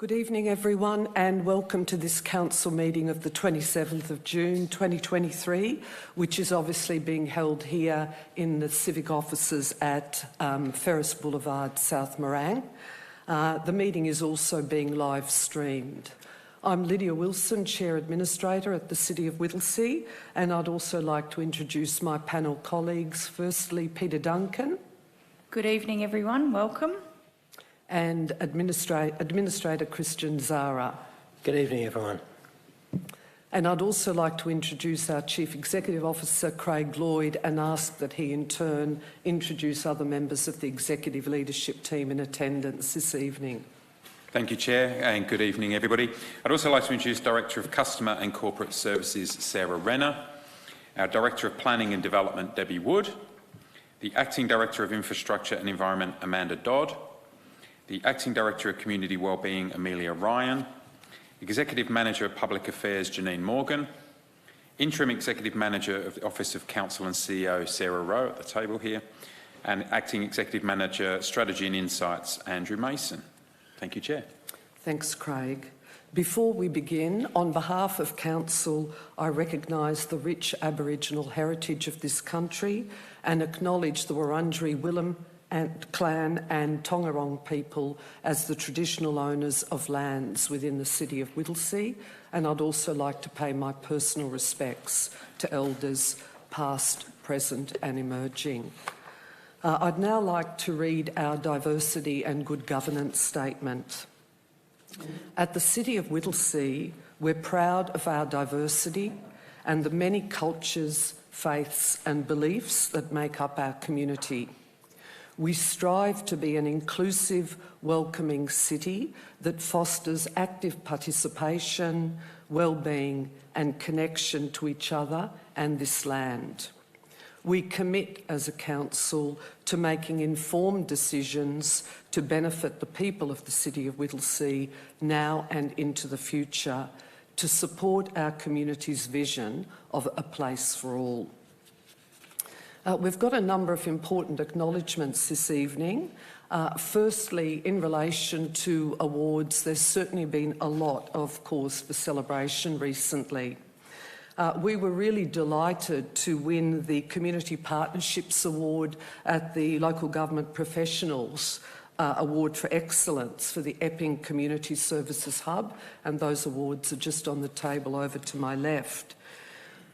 Good evening everyone and welcome to this council meeting of the 27th of June 2023, which is obviously being held here in the Civic offices at Ferris Boulevard, South Morang. The meeting is also being live streamed. I'm Lydia Wilson, Chair Administrator at the City of Whittlesea, and I'd also like to introduce my panel colleagues. Firstly, Peter Duncan. Good evening everyone, welcome. And Administrator Christian Zara. Good evening, everyone. And I'd also like to introduce our Chief Executive Officer, Craig Lloyd, and ask that he in turn introduce other members of the executive leadership team in attendance this evening. Thank you, Chair, and good evening, everybody. I'd also like to introduce Director of Customer and Corporate Services, Sarah Renner, our Director of Planning and Development, Debbie Wood, the Acting Director of Infrastructure and Environment, Amanda Dodd, the Acting Director of Community Wellbeing, Amelia Ryan, Executive Manager of Public Affairs, Janine Morgan, Interim Executive Manager of the Office of Council and CEO, Sarah Rowe at the table here, and Acting Executive Manager, Strategy and Insights, Andrew Mason. Thank you, Chair. Thanks, Craig. Before we begin, on behalf of Council, I recognise the rich Aboriginal heritage of this country and acknowledge the Wurundjeri Willem and Clan and Tongarong people as the traditional owners of lands within the City of Whittlesea, and I'd also like to pay my personal respects to Elders past, present and emerging. I'd now like to read our diversity and good governance statement. At the City of Whittlesea, we're proud of our diversity and the many cultures, faiths and beliefs that make up our community. We strive to be an inclusive, welcoming city that fosters active participation, well-being and connection to each other and this land. We commit as a council to making informed decisions to benefit the people of the City of Whittlesea now and into the future, to support our community's vision of a place for all. We've got a number of important acknowledgements this evening. Firstly, in relation to awards, there's certainly been a lot of cause for celebration recently. We were really delighted to win the Community Partnerships Award at the Local Government Professionals Award for Excellence for the Epping Community Services Hub, and those awards are just on the table over to my left.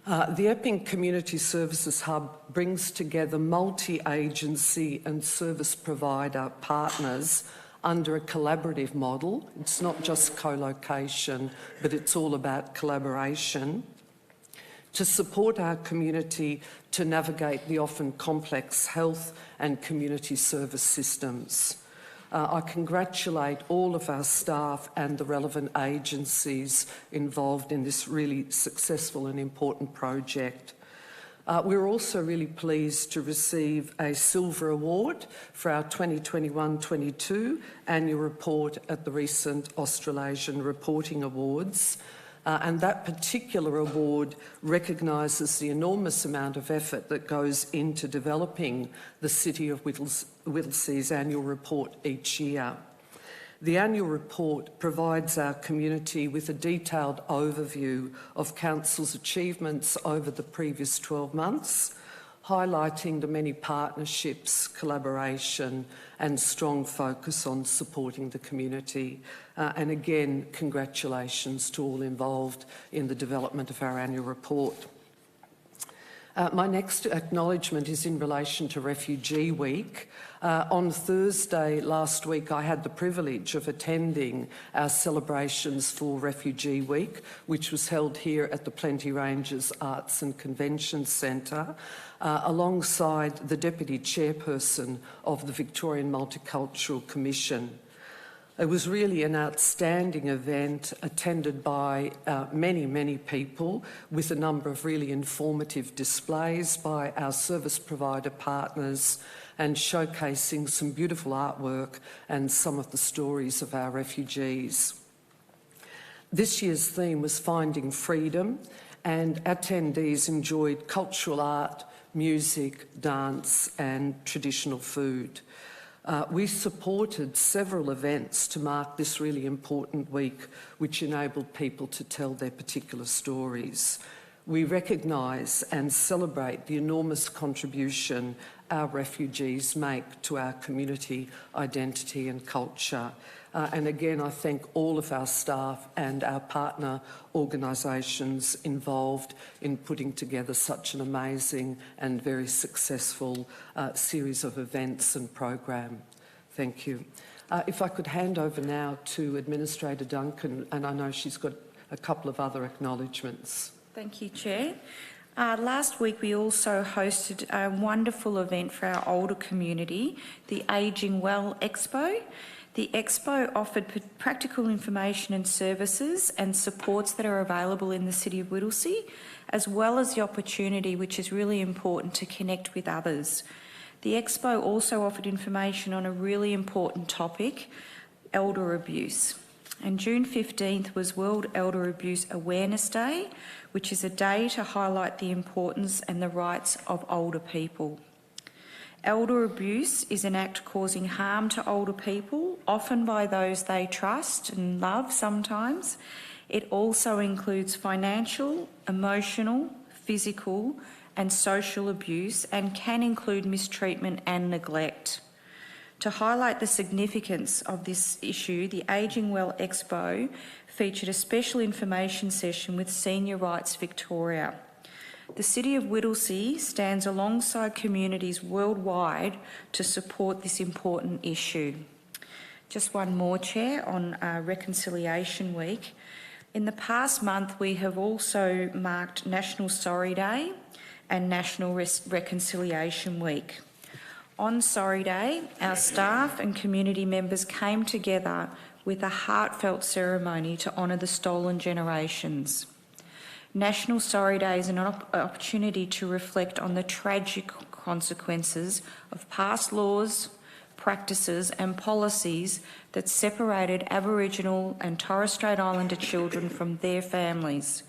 The Epping Community Services Hub brings together multi-agency and service provider partners under a collaborative model. It's not just co-location, but it's all about collaboration to support our community to navigate the often complex health and community service systems. I congratulate all of our staff and the relevant agencies involved in this really successful and important project. We're also really pleased to receive a Silver Award for our 2021-22 annual report at the recent Australasian Reporting Awards. And that particular award recognises the enormous amount of effort that goes into developing the City of Whittlesea's annual report each year. The annual report provides our community with a detailed overview of Council's achievements over the previous 12 months, highlighting the many partnerships, collaboration and strong focus on supporting the community. And again, congratulations to all involved in the development of our annual report. My next acknowledgement is in relation to Refugee Week. On Thursday last week, I had the privilege of attending our celebrations for Refugee Week, which was held here at the Plenty Ranges Arts and Convention Centre, alongside the Deputy Chairperson of the Victorian Multicultural Commission. It was really an outstanding event attended by many people, with a number of really informative displays by our service provider partners and showcasing some beautiful artwork and some of the stories of our refugees. This year's theme was Finding Freedom, and attendees enjoyed cultural art, music, dance and traditional food. We supported several events to mark this really important week, which enabled people to tell their particular stories. We recognise and celebrate the enormous contribution our refugees make to our community identity and culture. And again, I thank all of our staff and our partner organisations involved in putting together such an amazing and very successful series of events and program. Thank you. If I could hand over now to Administrator Duncan, and I know she's got a couple of other acknowledgements. Thank you, Chair. Last week we also hosted a wonderful event for our older community, the Ageing Well Expo. The Expo offered practical information and services and supports that are available in the City of Whittlesea, as well as the opportunity, which is really important, to connect with others. The Expo also offered information on a really important topic, elder abuse. And June 15th was World Elder Abuse Awareness Day, which is a day to highlight the importance and the rights of older people. Elder abuse is an act causing harm to older people, often by those they trust and love sometimes. It also includes financial, emotional, physical and social abuse, and can include mistreatment and neglect. To highlight the significance of this issue, the Ageing Well Expo featured a special information session with Senior Rights Victoria. The City of Whittlesea stands alongside communities worldwide to support this important issue. Just one more, Chair, on Reconciliation Week. In the past month, we have also marked National Sorry Day and National Reconciliation Week. On Sorry Day, our staff and community members came together with a heartfelt ceremony to honour the stolen generations. National Sorry Day is an opportunity to reflect on the tragic consequences of past laws, practices and policies that separated Aboriginal and Torres Strait Islander children from their families.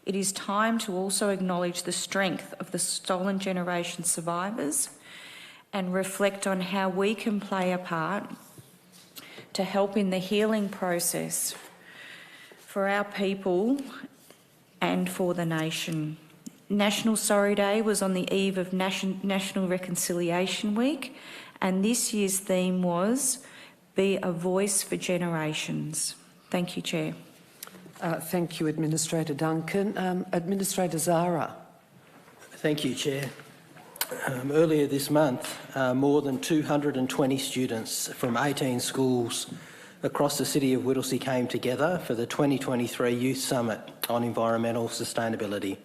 It is time to also acknowledge the strength of the stolen generation survivors and reflect on how we can play a part to help in the healing process for our people and for the nation. National Sorry Day was on the eve of National Reconciliation Week, and this year's theme was Be a Voice for Generations. Thank you, Chair. Thank you, Administrator Duncan. Administrator Zara. Thank you, Chair. Earlier this month, more than 220 students from 18 schools across the City of Whittlesea came together for the 2023 Youth Summit on Environmental Sustainability.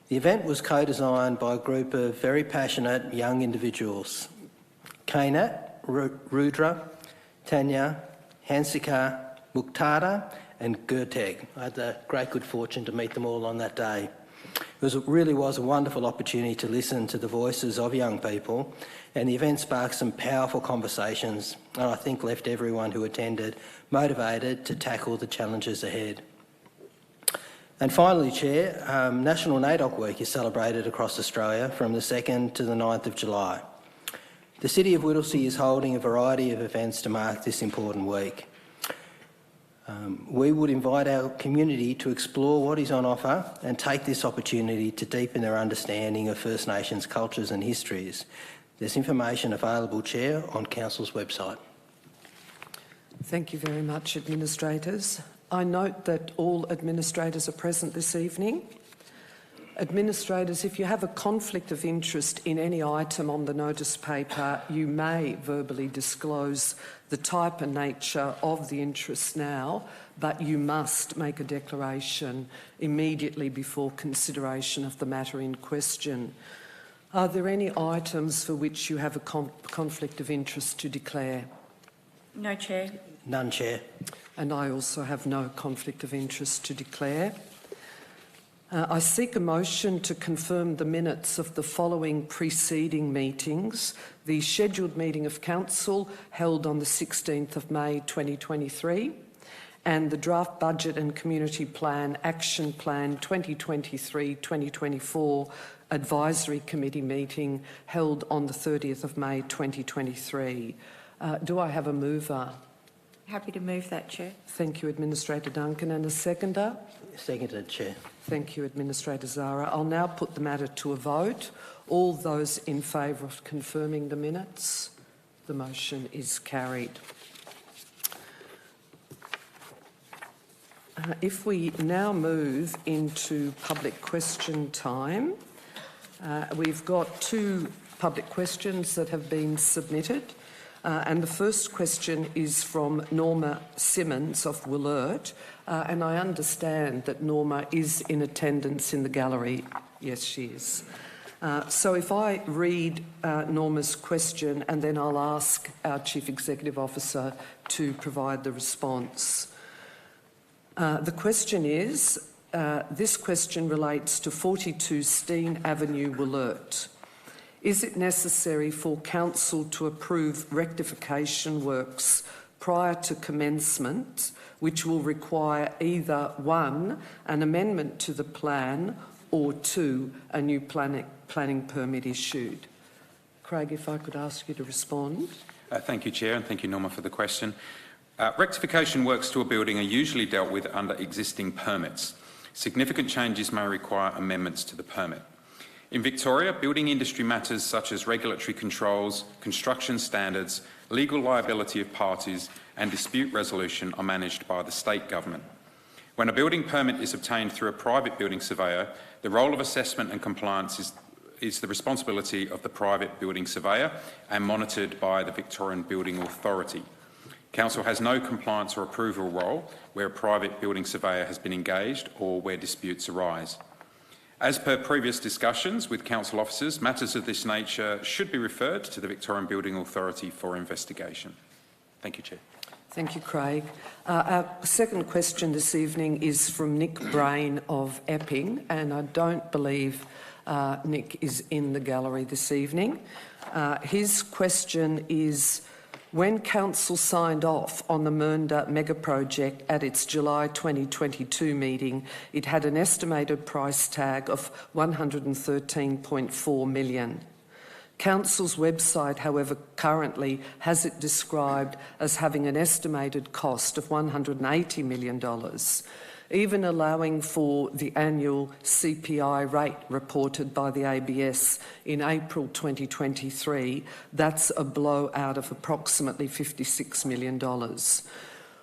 The event was co-designed by a group of very passionate young individuals: Kainat, Rudra, Tanya, Hansika, Mukhtada and Gurteg. I had the great good fortune to meet them all on that day. It really was a wonderful opportunity to listen to the voices of young people, and the event sparked some powerful conversations, and I think left everyone who attended motivated to tackle the challenges ahead. And finally, Chair, National NAIDOC Week is celebrated across Australia from the 2nd to the 9th of July. The City of Whittlesea is holding a variety of events to mark this important week. We would invite our community to explore what is on offer and take this opportunity to deepen their understanding of First Nations cultures and histories. There's information available, Chair, on Council's website. Thank you very much, administrators. I note that all administrators are present this evening. Administrators, if you have a conflict of interest in any item on the notice paper, you may verbally disclose the type and nature of the interest now, but you must make a declaration immediately before consideration of the matter in question. Are there any items for which you have a conflict of interest to declare? No, Chair. None, Chair. And I also have no conflict of interest to declare. I seek a motion to confirm the minutes of the following preceding meetings: the scheduled meeting of Council held on the 16th of May 2023 and the Draft Budget and Community Plan Action Plan 2023-2024 Advisory Committee meeting held on the 30th of May 2023. Do I have a mover? Happy to move that, Chair. Thank you, Administrator Duncan. And a seconder? Seconded, Chair. Thank you, Administrator Zara. I'll now put the matter to a vote. All those in favour of confirming the minutes? The motion is carried. If we now move into public question time, we've got 2 public questions that have been submitted. And the first question is from Norma Simmons of Wollert, and I understand that Norma is in attendance in the gallery. Yes, she is. So if I read Norma's question, and then I'll ask our Chief Executive Officer to provide the response. The question is, this question relates to 42 Steen Avenue, Wollert. Is it necessary for Council to approve rectification works prior to commencement, which will require either 1, an amendment to the plan, or 2, a new planning permit issued? Craig, if I could ask you to respond. Thank you, Chair, and thank you, Norma, for the question. Rectification works to a building are usually dealt with under existing permits. Significant changes may require amendments to the permit. In Victoria, building industry matters such as regulatory controls, construction standards, legal liability of parties and dispute resolution are managed by the state government. When a building permit is obtained through a private building surveyor, the role of assessment and compliance is the responsibility of the private building surveyor and monitored by the Victorian Building Authority. Council has no compliance or approval role where a private building surveyor has been engaged or where disputes arise. As per previous discussions with council officers, matters of this nature should be referred to the Victorian Building Authority for investigation. Thank you, Chair. Thank you, Craig. Our second question this evening is from Nick Brain of Epping, and I don't believe Nick is in the gallery this evening. His question is, when Council signed off on the Mernda mega project at its July 2022 meeting, it had an estimated price tag of $113.4 million. Council's website, however, currently has it described as having an estimated cost of $180 million. Even allowing for the annual CPI rate reported by the ABS in April 2023, that's a blowout of approximately $56 million.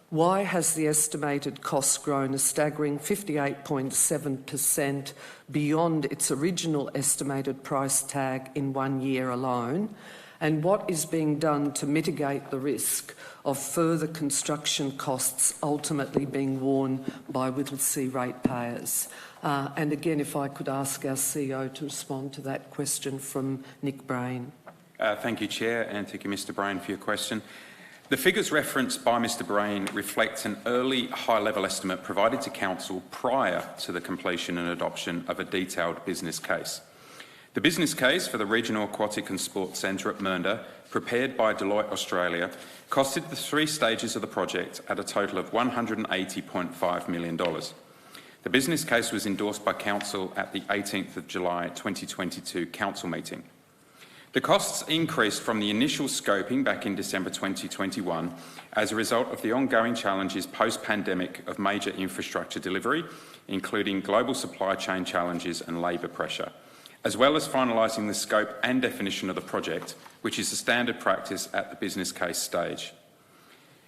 Why has the estimated cost grown a staggering 58.7% beyond its original estimated price tag in 1 year alone? And what is being done to mitigate the risk of further construction costs ultimately being borne by Whittlesea ratepayers? And again, if I could ask our CEO to respond to that question from Nick Brain. Thank you, Chair, and thank you, Mr Brain, for your question. The figures referenced by Mr Brain reflect an early high-level estimate provided to Council prior to the completion and adoption of a detailed business case. The business case for the Regional Aquatic and Sports Centre at Mernda, prepared by Deloitte Australia, costed the 3 stages of the project at a total of $180.5 million. The business case was endorsed by Council at the 18th of July 2022 Council meeting. The costs increased from the initial scoping back in December 2021 as a result of the ongoing challenges post-pandemic of major infrastructure delivery, including global supply chain challenges and labour pressure, as well as finalising the scope and definition of the project, which is the standard practice at the business case stage.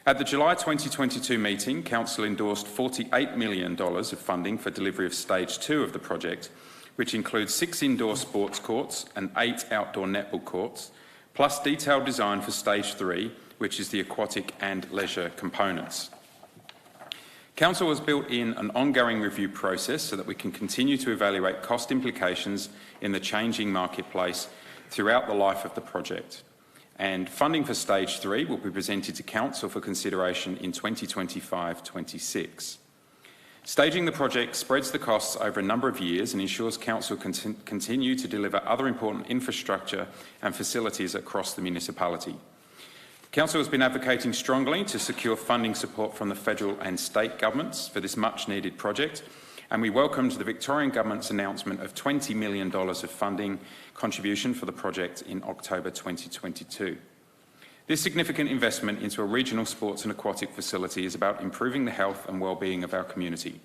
At the July 2022 meeting, Council endorsed $48 million of funding for delivery of Stage 2 of the project, which includes 6 indoor sports courts and 8 outdoor netball courts, plus detailed design for Stage 3, which is the aquatic and leisure components. Council has built in an ongoing review process so that we can continue to evaluate cost implications in the changing marketplace throughout the life of the project. And funding for Stage 3 will be presented to Council for consideration in 2025-26. Staging the project spreads the costs over a number of years and ensures Council can continue to deliver other important infrastructure and facilities across the municipality. Council has been advocating strongly to secure funding support from the federal and state governments for this much-needed project, and we welcomed the Victorian Government's announcement of $20 million of funding contribution for the project in October 2022. This significant investment into a regional sports and aquatic facility is about improving the health and well-being of our community.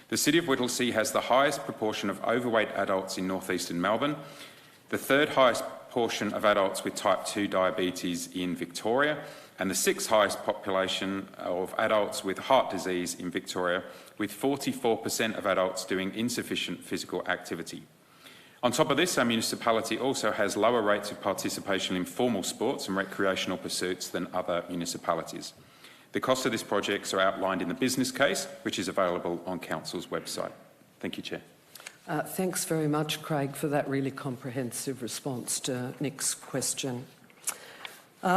The City of Whittlesea has the highest proportion of overweight adults in northeastern Melbourne, the third highest portion of adults with type 2 diabetes in Victoria, and the sixth highest population of adults with heart disease in Victoria, with 44% of adults doing insufficient physical activity. On top of this, our municipality also has lower rates of participation in formal sports and recreational pursuits than other municipalities. The costs of this project are outlined in the business case, which is available on Council's website. Thank you, Chair. Thanks very much, Craig, for that really comprehensive response to Nick's question.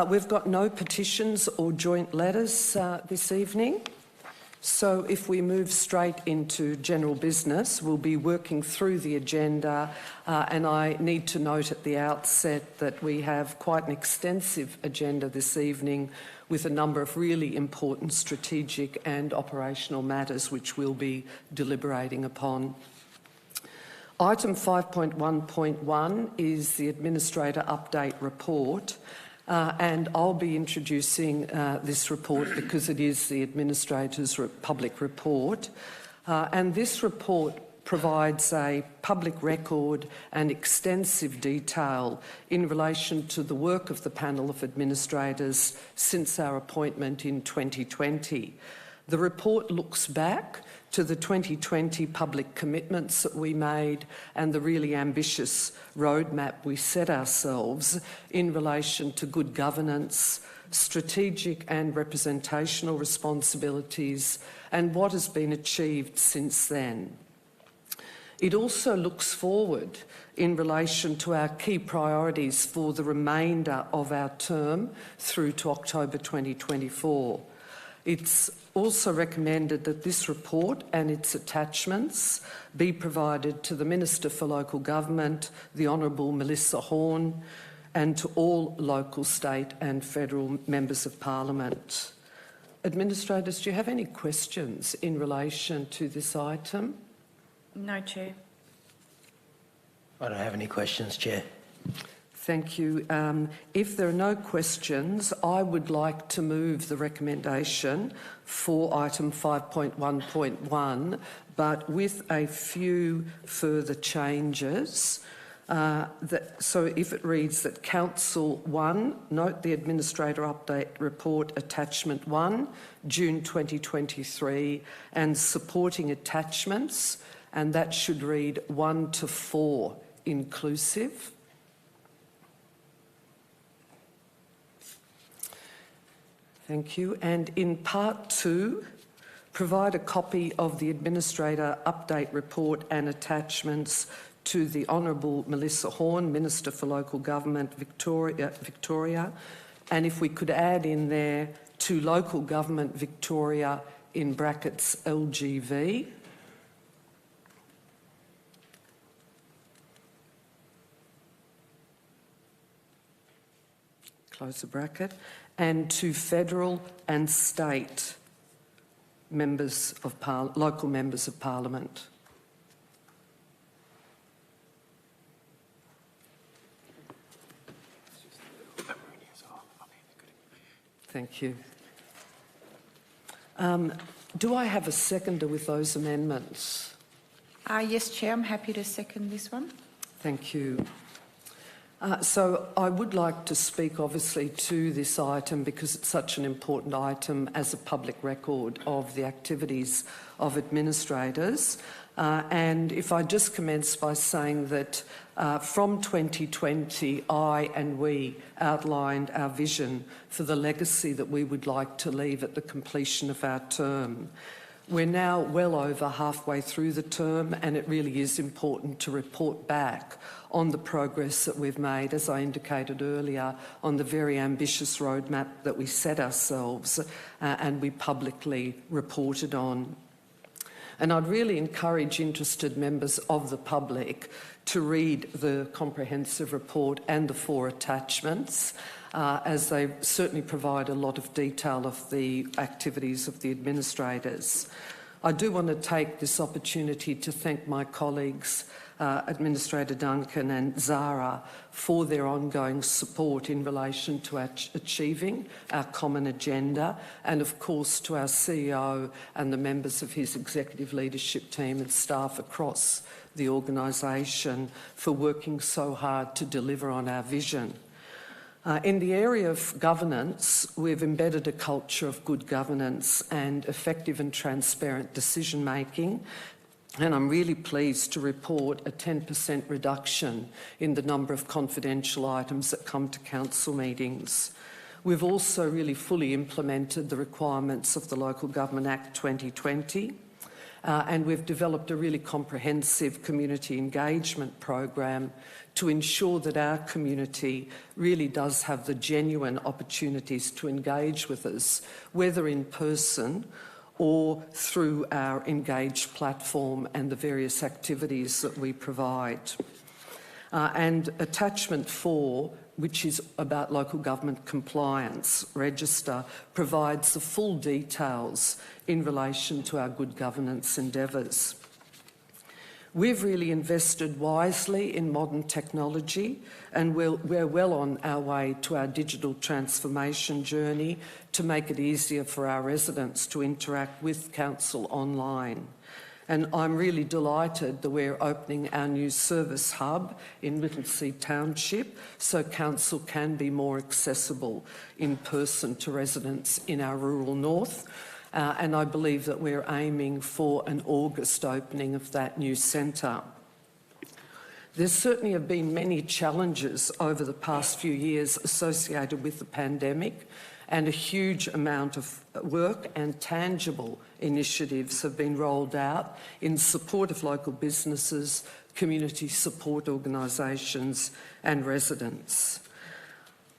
We've got no petitions or joint letters this evening. So if we move straight into general business, we'll be working through the agenda, and I need to note at the outset that we have quite an extensive agenda this evening with a number of really important strategic and operational matters which we'll be deliberating upon. Item 5.1.1 is the Administrator Update Report. And I'll be introducing this report because it is the Administrator's public report. And this report provides a public record and extensive detail in relation to the work of the panel of administrators since our appointment in 2020. The report looks back to the 2020 public commitments that we made and the really ambitious roadmap we set ourselves in relation to good governance, strategic and representational responsibilities, and what has been achieved since then. It also looks forward in relation to our key priorities for the remainder of our term through to October 2024. It's also recommended that this report and its attachments be provided to the Minister for Local Government, the Honourable Melissa Horne, and to all local, state and federal members of Parliament. Administrators, do you have any questions in relation to this item? No, Chair. I don't have any questions, Chair. Thank you. If there are no questions, I would like to move the recommendation for item 5.1.1, but with a few further changes. So if it reads that Council 1, note the Administrator Update Report Attachment 1, June 2023, and supporting attachments, and that should read 1 to 4 inclusive. Thank you. And in part 2, provide a copy of the Administrator Update Report and attachments to the Honourable Melissa Horne, Minister for Local Government, Victoria. And if we could add in there to Local Government Victoria in brackets LGV. Close the bracket. And to federal and state members of local members of Parliament. Thank you. Do I have a seconder with those amendments? Yes, Chair, I'm happy to second this one. Thank you. So I would like to speak obviously to this item because it's such an important item as a public record of the activities of administrators. And if I just commence by saying that from 2020, I and we outlined our vision for the legacy that we would like to leave at the completion of our term. We're now well over halfway through the term, and it really is important to report back on the progress that we've made, as I indicated earlier, on the very ambitious roadmap that we set ourselves and we publicly reported on. And I'd really encourage interested members of the public to read the comprehensive report and the 4 attachments, as they certainly provide a lot of detail of the activities of the administrators. I do want to take this opportunity to thank my colleagues, Administrator Duncan and Zara, for their ongoing support in relation to achieving our common agenda, and of course to our CEO and the members of his executive leadership team and staff across the organisation for working so hard to deliver on our vision. In the area of governance, we've embedded a culture of good governance and effective and transparent decision-making, and I'm really pleased to report a 10% reduction in the number of confidential items that come to council meetings. We've also really fully implemented the requirements of the Local Government Act 2020, and we've developed a really comprehensive community engagement program to ensure that our community really does have the genuine opportunities to engage with us, whether in person or through our Engage platform and the various activities that we provide. And Attachment 4, which is about local government compliance register, provides the full details in relation to our good governance endeavours. We've really invested wisely in modern technology, and we're well on our way to our digital transformation journey to make it easier for our residents to interact with council online. And I'm really delighted that we're opening our new service hub in Whittlesea Township so council can be more accessible in person to residents in our rural north. And I believe that we're aiming for an August opening of that new centre. There certainly have been many challenges over the past few years associated with the pandemic, and a huge amount of work and tangible initiatives have been rolled out in support of local businesses, community support organisations and residents.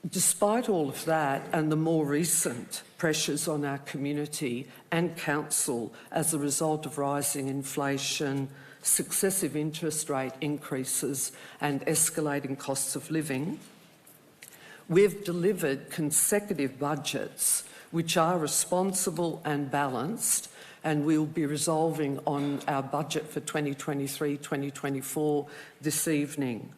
Despite all of that and the more recent pressures on our community and council as a result of rising inflation, successive interest rate increases and escalating costs of living, we've delivered consecutive budgets which are responsible and balanced, and we'll be resolving on our budget for 2023-2024 this evening.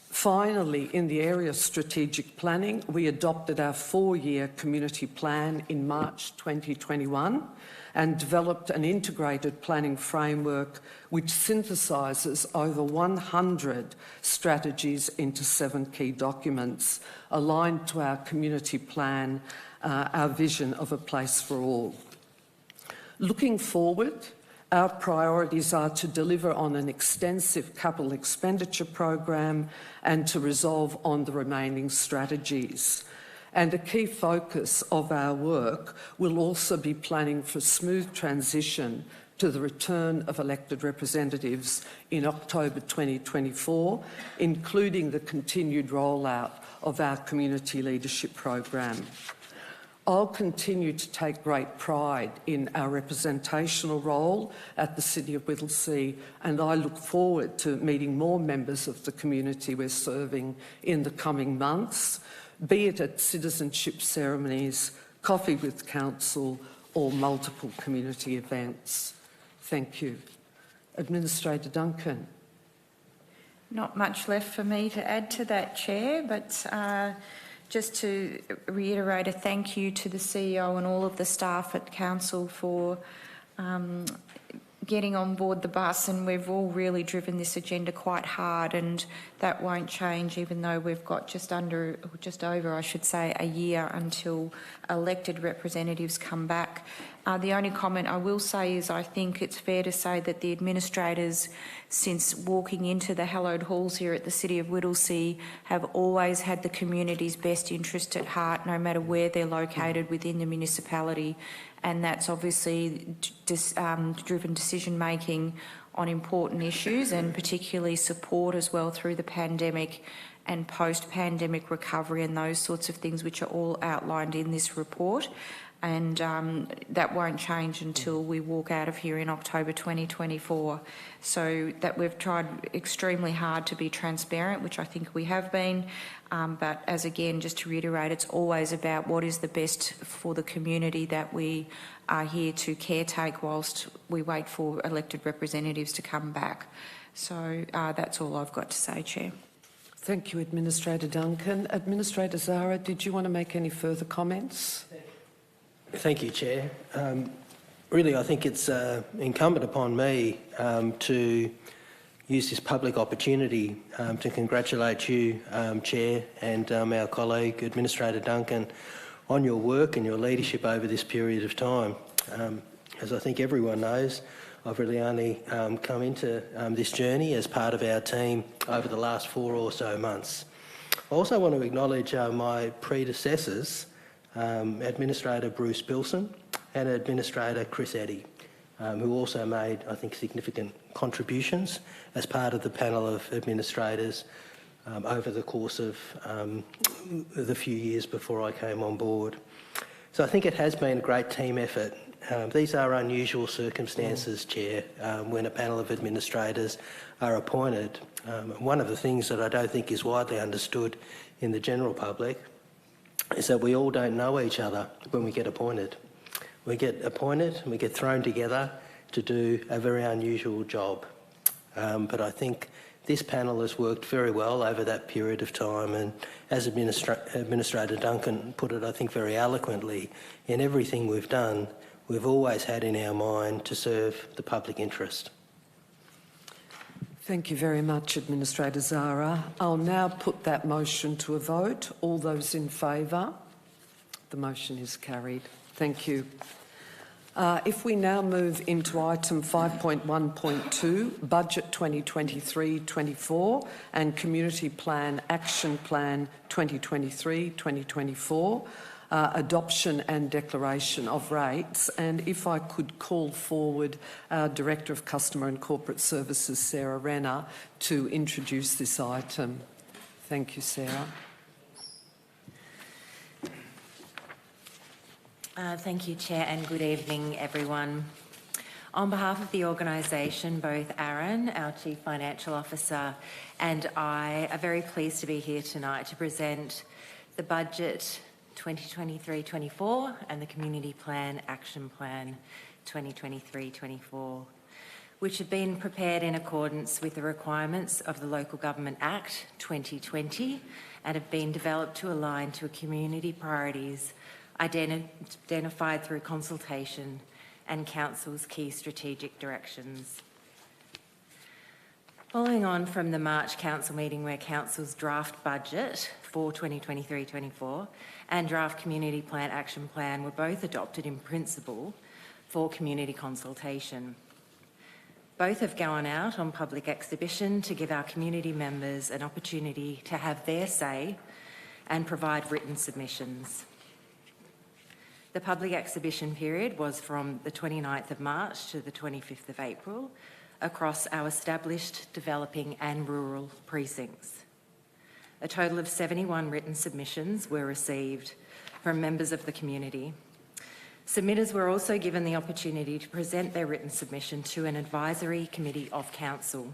Finally, in the area of strategic planning, we adopted our 4-year community plan in March 2021 and developed an integrated planning framework which synthesises over 100 strategies into 7 key documents aligned to our community plan, our vision of a place for all. Looking forward, our priorities are to deliver on an extensive capital expenditure program and to resolve on the remaining strategies. And a key focus of our work will also be planning for smooth transition to the return of elected representatives in October 2024, including the continued rollout of our community leadership program. I'll continue to take great pride in our representational role at the City of Whittlesea, and I look forward to meeting more members of the community we're serving in the coming months, be it at citizenship ceremonies, coffee with council, or multiple community events. Thank you. Administrator Duncan. Not much left for me to add to that, Chair, but just to reiterate a thank you to the CEO and all of the staff at Council for getting on board the bus, and we've all really driven this agenda quite hard, and that won't change even though we've got just over, I should say, a year until elected representatives come back. The only comment I will say is I think it's fair to say that the administrators, since walking into the hallowed halls here at the City of Whittlesea, have always had the community's best interest at heart, no matter where they're located within the municipality. And that's obviously driven decision-making on important issues, and particularly support as well through the pandemic and post-pandemic recovery and those sorts of things which are all outlined in this report. and that won't change until we walk out of here in October 2024. So that we've tried extremely hard to be transparent, which I think we have been, but as again, just to reiterate, it's always about what is the best for the community that we are here to caretake whilst we wait for elected representatives to come back. So that's all I've got to say, Chair. Thank you, Administrator Duncan. Administrator Zara, did you want to make any further comments? Thank you, Chair. Really, I think it's incumbent upon me to use this public opportunity to congratulate you, Chair, and our colleague, Administrator Duncan, on your work and your leadership over this period of time. As I think everyone knows, I've really only come into this journey as part of our team over the last 4 or so months. I also want to acknowledge my predecessors, Administrator Bruce Bilson and Administrator Chris Eddy, who also made, I think, significant contributions as part of the panel of administrators over the course of the few years before I came on board. So I think it has been a great team effort. These are unusual circumstances, Chair, when a panel of administrators are appointed. One of the things that I don't think is widely understood in the general public is that we all don't know each other when we get appointed. We get appointed and we get thrown together to do a very unusual job. But I think this panel has worked very well over that period of time, and as Administrator Duncan put it, I think very eloquently, in everything we've done, we've always had in our mind to serve the public interest. Thank you very much, Administrator Zara. I'll now put that motion to a vote. All those in favour? The motion is carried. Thank you. If we now move into item 5.1.2, Budget 2023-24 and Community Plan Action Plan 2023-2024, adoption and declaration of rates. And if I could call forward our Director of Customer and Corporate Services, Sarah Renner, to introduce this item. Thank you, Sarah. Thank you, Chair, and good evening, everyone. On behalf of the organisation, both Aaron, our Chief Financial Officer, and I are very pleased to be here tonight to present the Budget 2023-24 and the Community Plan Action Plan 2023-24, which have been prepared in accordance with the requirements of the Local Government Act 2020 and have been developed to align to community priorities identified through consultation and Council's key strategic directions. Following on from the March Council meeting where Council's draft budget for 2023-24 and draft Community Plan Action Plan were both adopted in principle for community consultation. Both have gone out on public exhibition to give our community members an opportunity to have their say and provide written submissions. The public exhibition period was from the 29th of March to the 25th of April across our established, developing and rural precincts. A total of 71 written submissions were received from members of the community. Submitters were also given the opportunity to present their written submission to an advisory committee of Council,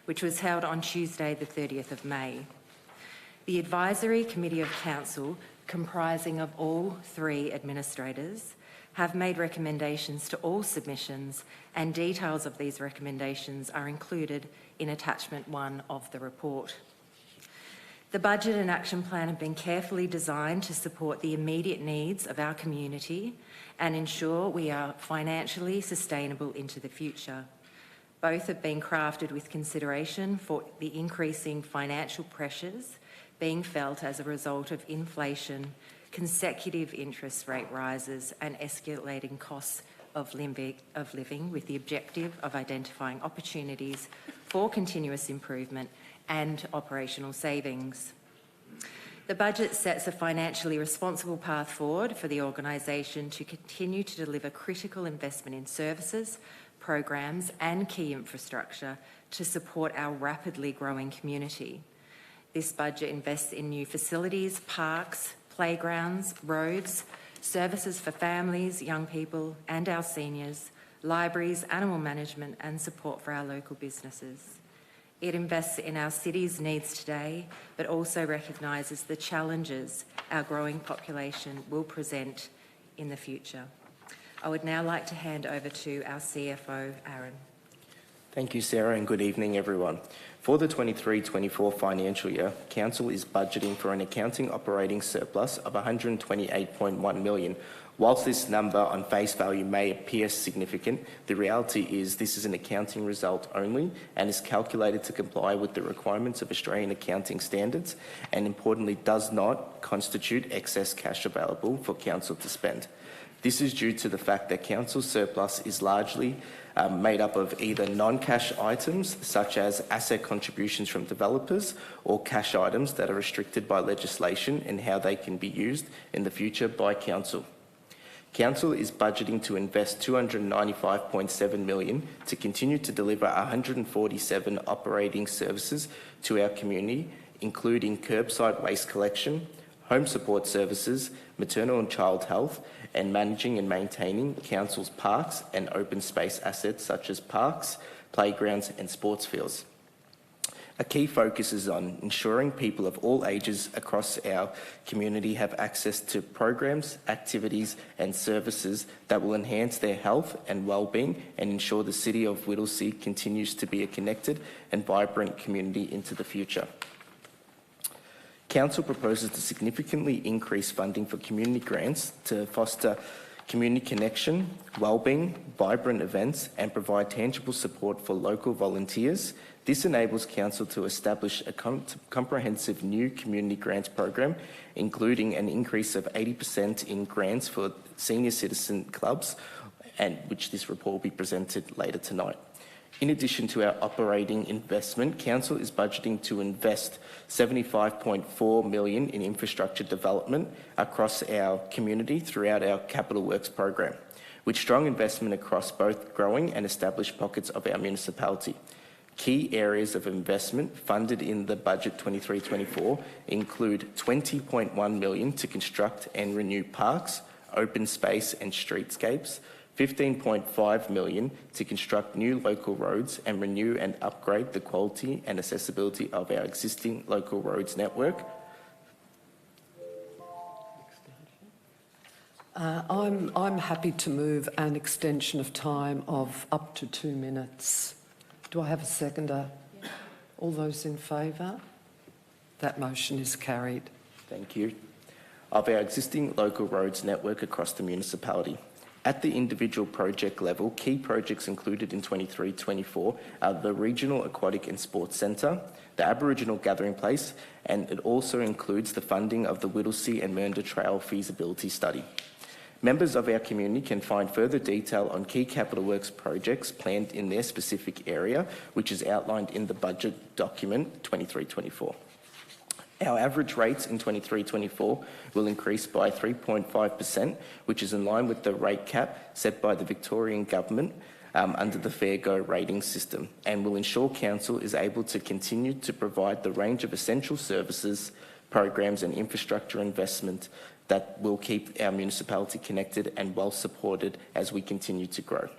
which was held on Tuesday the 30th of May. The advisory committee of Council, comprising of all 3 administrators, have made recommendations to all submissions, and details of these recommendations are included in attachment 1 of the report. The budget and action plan have been carefully designed to support the immediate needs of our community and ensure we are financially sustainable into the future. Both have been crafted with consideration for the increasing financial pressures being felt as a result of inflation, consecutive interest rate rises and escalating costs of living, with the objective of identifying opportunities for continuous improvement and operational savings. The budget sets a financially responsible path forward for the organisation to continue to deliver critical investment in services, programs and key infrastructure to support our rapidly growing community. This budget invests in new facilities, parks, playgrounds, roads, services for families, young people and our seniors, libraries, animal management and support for our local businesses. It invests in our city's needs today, but also recognises the challenges our growing population will present in the future. I would now like to hand over to our CFO, Aaron. Thank you, Sarah, and good evening, everyone. For the 23-24 financial year, Council is budgeting for an accounting operating surplus of $128.1 million. Whilst this number on face value may appear significant, the reality is this is an accounting result only and is calculated to comply with the requirements of Australian accounting standards and, importantly, does not constitute excess cash available for Council to spend. This is due to the fact that Council's surplus is largely made up of either non-cash items such as asset contributions from developers or cash items that are restricted by legislation and how they can be used in the future by Council. Council is budgeting to invest $295.7 million to continue to deliver 147 operating services to our community, including curbside waste collection, home support services, maternal and child health, and managing and maintaining Council's parks and open space assets such as parks, playgrounds and sports fields. A key focus is on ensuring people of all ages across our community have access to programs, activities and services that will enhance their health and well-being and ensure the City of Whittlesea continues to be a connected and vibrant community into the future. Council proposes to significantly increase funding for community grants to foster community connection, wellbeing, vibrant events and provide tangible support for local volunteers. This enables Council to establish a comprehensive new community grants program, including an increase of 80% in grants for senior citizen clubs, and which this report will be presented later tonight. In addition to our operating investment, Council is budgeting to invest $75.4 million in infrastructure development across our community throughout our Capital Works program, with strong investment across both growing and established pockets of our municipality. Key areas of investment funded in the budget 23-24 include $20.1 million to construct and renew parks, open space and streetscapes, $15.5 million to construct new local roads and renew and upgrade the quality and accessibility of our existing local roads network. I'm happy to move an extension of time of up to 2 minutes. Do I have a seconder? Yeah. All those in favour? That motion is carried. Thank you. Of our existing local roads network across the municipality. At the individual project level, key projects included in 23-24 are the Regional Aquatic and Sports Centre, the Aboriginal Gathering Place, and it also includes the funding of the Whittlesea and Mernda Trail feasibility study. Members of our community can find further detail on key Capital Works projects planned in their specific area, which is outlined in the budget document 23-24. Our average rates in 23-24 will increase by 3.5%, which is in line with the rate cap set by the Victorian Government under the Fair Go rating system, and will ensure Council is able to continue to provide the range of essential services, programs and infrastructure investment that will keep our municipality connected and well supported as we continue to grow.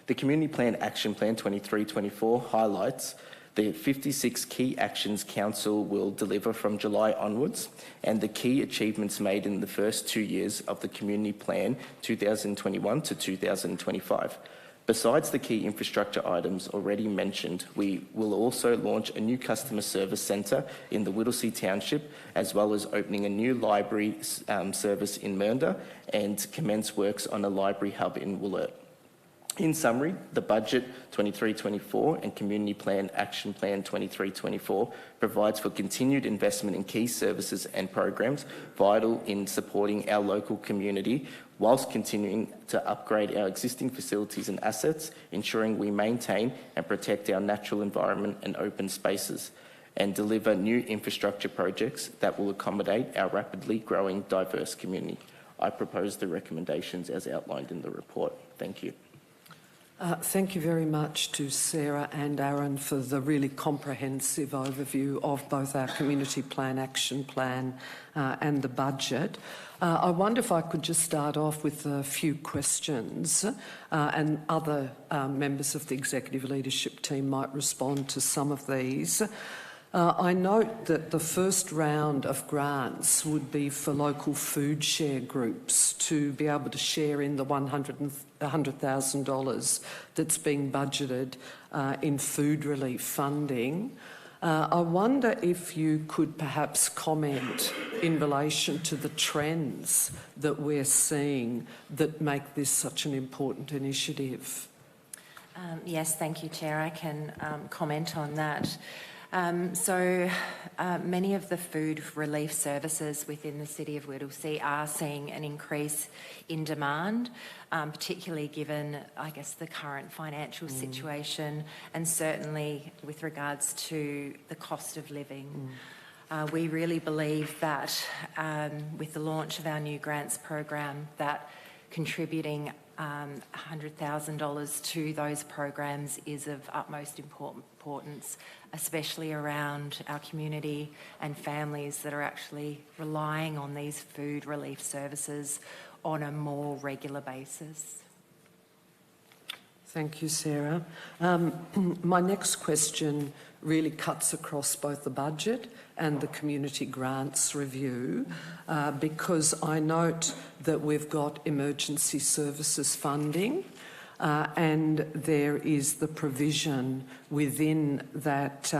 The Community Plan Action Plan 23-24 highlights the 56 key actions Council will deliver from July onwards and the key achievements made in the first 2 years of the Community Plan 2021 to 2025. Besides the key infrastructure items already mentioned, we will also launch a new customer service centre in the Whittlesea Township, as well as opening a new library service in Mernda and commence works on a library hub in Wollert. In summary, the Budget 23-24 and Community Plan Action Plan 23-24 provides for continued investment in key services and programs vital in supporting our local community, whilst continuing to upgrade our existing facilities and assets, ensuring we maintain and protect our natural environment and open spaces, and deliver new infrastructure projects that will accommodate our rapidly growing diverse community. I propose the recommendations as outlined in the report. Thank you. Thank you very much to Sarah and Aaron for the really comprehensive overview of both our Community Plan Action Plan and the budget. I wonder if I could just start off with a few questions and other members of the Executive Leadership Team might respond to some of these. I note that the first round of grants would be for local food share groups to be able to share in the $100,000 that's being budgeted in food relief funding. I wonder if you could perhaps comment in relation to the trends that we're seeing that make this such an important initiative. Yes, thank you, Chair. I can comment on that. Many of the food relief services within the City of Whittlesea are seeing an increase in demand, particularly given, I guess, the current financial situation and certainly with regards to the cost of living. We really believe that with the launch of our new grants program, that contributing $100,000 to those programs is of utmost importance, especially around our community and families that are actually relying on these food relief services on a more regular basis. Thank you, Sarah. My next question really cuts across both the budget and the community grants review because I note that we've got emergency services funding and there is the provision within that,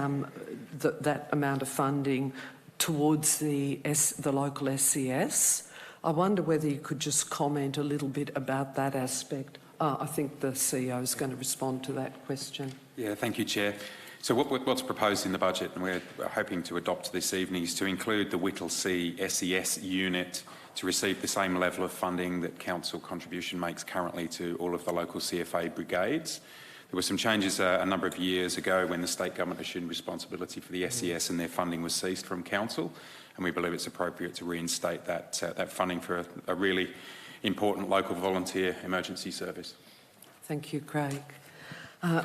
that amount of funding towards the local SES. I wonder whether you could just comment a little bit about that aspect. I think the CEO is going to respond to that question. Yeah, thank you, Chair. So what's proposed in the budget, and we're hoping to adopt this evening, is to include the Whittlesea SES unit to receive the same level of funding that council contribution makes currently to all of the local CFA brigades. There were some changes a number of years ago when the state government assumed responsibility for the SES and their funding was ceased from council, and we believe it's appropriate to reinstate that funding for a really important local volunteer emergency service. Thank you, Craig.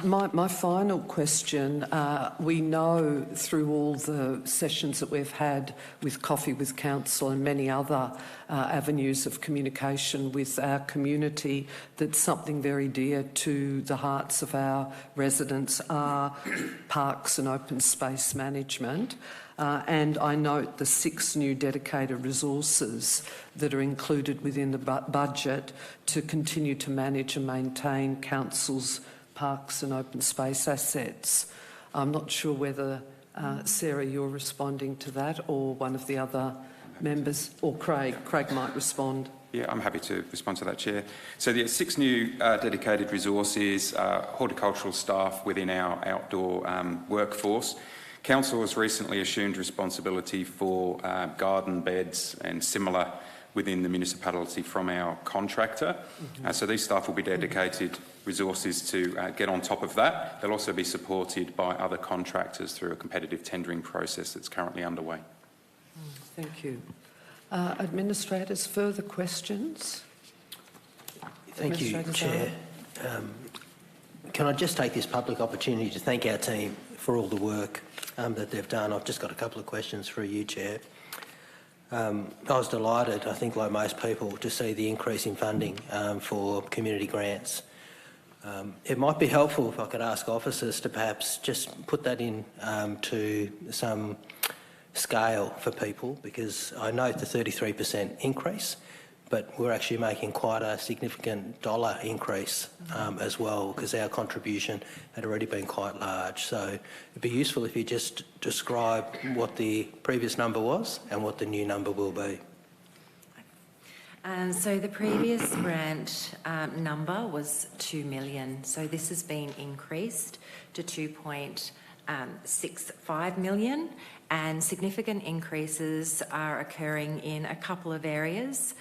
My final question, we know through all the sessions that we've had with Coffee with Council and many other avenues of communication with our community that something very dear to the hearts of our residents are parks and open space management. And I note the 6 new dedicated resources that are included within the budget to continue to manage and maintain council's parks and open space assets. I'm not sure whether, Sarah, you're responding to that or one of the other members, or Craig. Craig might respond. Yeah, I'm happy to respond to that, Chair. So there are 6 new dedicated resources, horticultural staff within our outdoor workforce. Council has recently assumed responsibility for garden beds and similar within the municipality from our contractor. So these staff will be dedicated resources to get on top of that. They'll also be supported by other contractors through a competitive tendering process that's currently underway. Thank you. Administrators, further questions? Thank you, Chair. Can I just take this public opportunity to thank our team for all the work that they've done. I've just got a couple of questions for you, Chair. I was delighted, I think like most people, to see the increase in funding for community grants. It might be helpful if I could ask officers to perhaps just put that in to some scale for people, because I note the 33% increase, but we're actually making quite a significant dollar increase as well, because our contribution had already been quite large. So it'd be useful if you just describe what the previous number was and what the new number will be. So the previous grant number was $2 million. So this has been increased to $2.65 million, and significant increases are occurring in a couple of areas,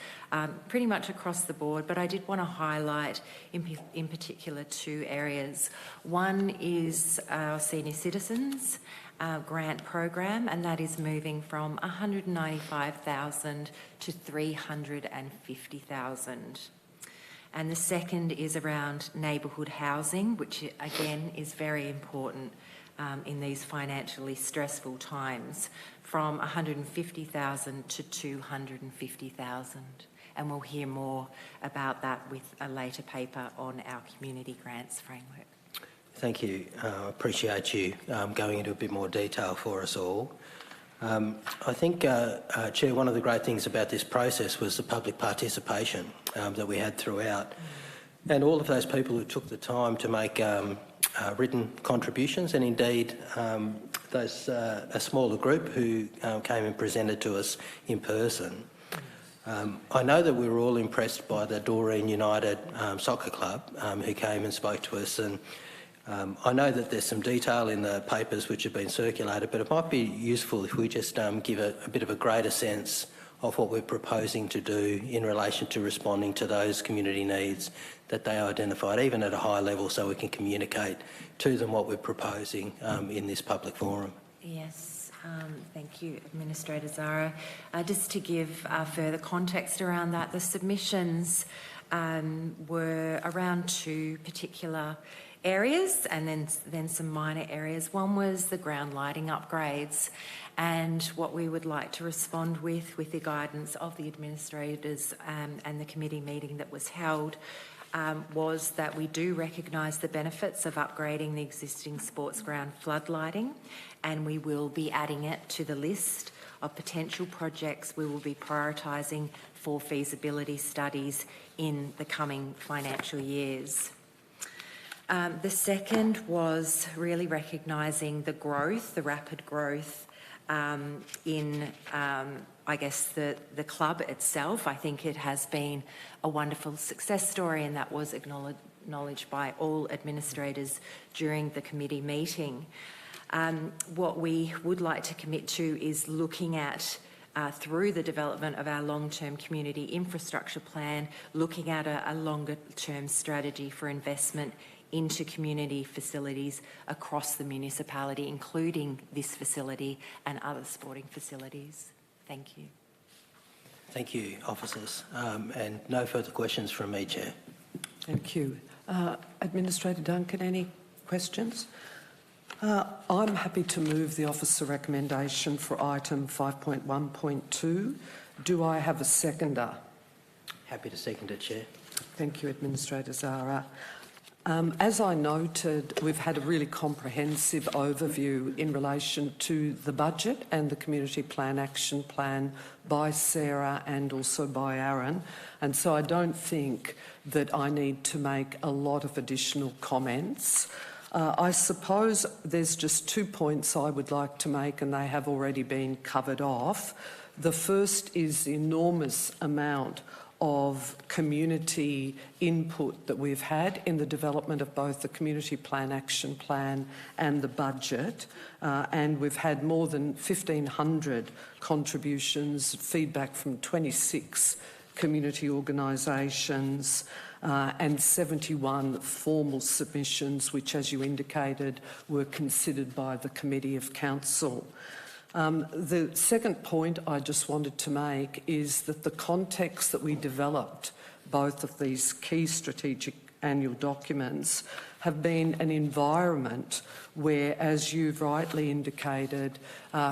pretty much across the board, but I did want to highlight in particular 2 areas. One is our senior citizens grant program, and that is moving from $195,000 to $350,000. And the second is around neighbourhood housing, which again is very important in these financially stressful times, from 150,000 to 250,000. And we'll hear more about that with a later paper on our community grants framework. Thank you. I appreciate you going into a bit more detail for us all. I think, Chair, one of the great things about this process was the public participation that we had throughout. And all of those people who took the time to make written contributions, and indeed a smaller group who came and presented to us in person. I know that we were all impressed by the Doreen United Soccer Club who came and spoke to us, and I know that there's some detail in the papers which have been circulated, but it might be useful if we just give a bit of a greater sense of what we're proposing to do in relation to responding to those community needs that they identified, even at a high level, so we can communicate to them what we're proposing in this public forum. Yes, thank you, Administrator Zara. Just to give further context around that, the submissions were around two particular areas and then some minor areas. One was the ground lighting upgrades, and what we would like to respond with the guidance of the administrators and the committee meeting that was held, was that we do recognise the benefits of upgrading the existing sports ground flood lighting, and we will be adding it to the list of potential projects we will be prioritising for feasibility studies in the coming financial years. The second was really recognising the growth, the rapid growth in, I guess, the club itself. I think it has been a wonderful success story, and that was acknowledged by all administrators during the committee meeting. What we would like to commit to is looking at through the development of our long-term community infrastructure plan, looking at a longer-term strategy for investment into community facilities across the municipality, including this facility and other sporting facilities. Thank you. Thank you, officers. And no further questions from me, Chair. Thank you. Administrator Duncan, any questions? I'm happy to move the officer recommendation for item 5.1.2. Do I have a seconder? Happy to second it, Chair. Thank you, Administrator Zara. As I noted, we've had a really comprehensive overview in relation to the budget and the Community Plan Action Plan by Sarah and also by Aaron, and so I don't think that I need to make a lot of additional comments. I suppose there's just 2 points I would like to make, and they have already been covered off. The first is the enormous amount of community input that we've had in the development of both the Community Plan Action Plan and the budget, and we've had more than 1,500 contributions, feedback from 26 community organisations, and 71 formal submissions, which, as you indicated, were considered by the Committee of Council. The second point I just wanted to make is that the context that we developed both of these key strategic annual documents have been an environment where, as you've rightly indicated,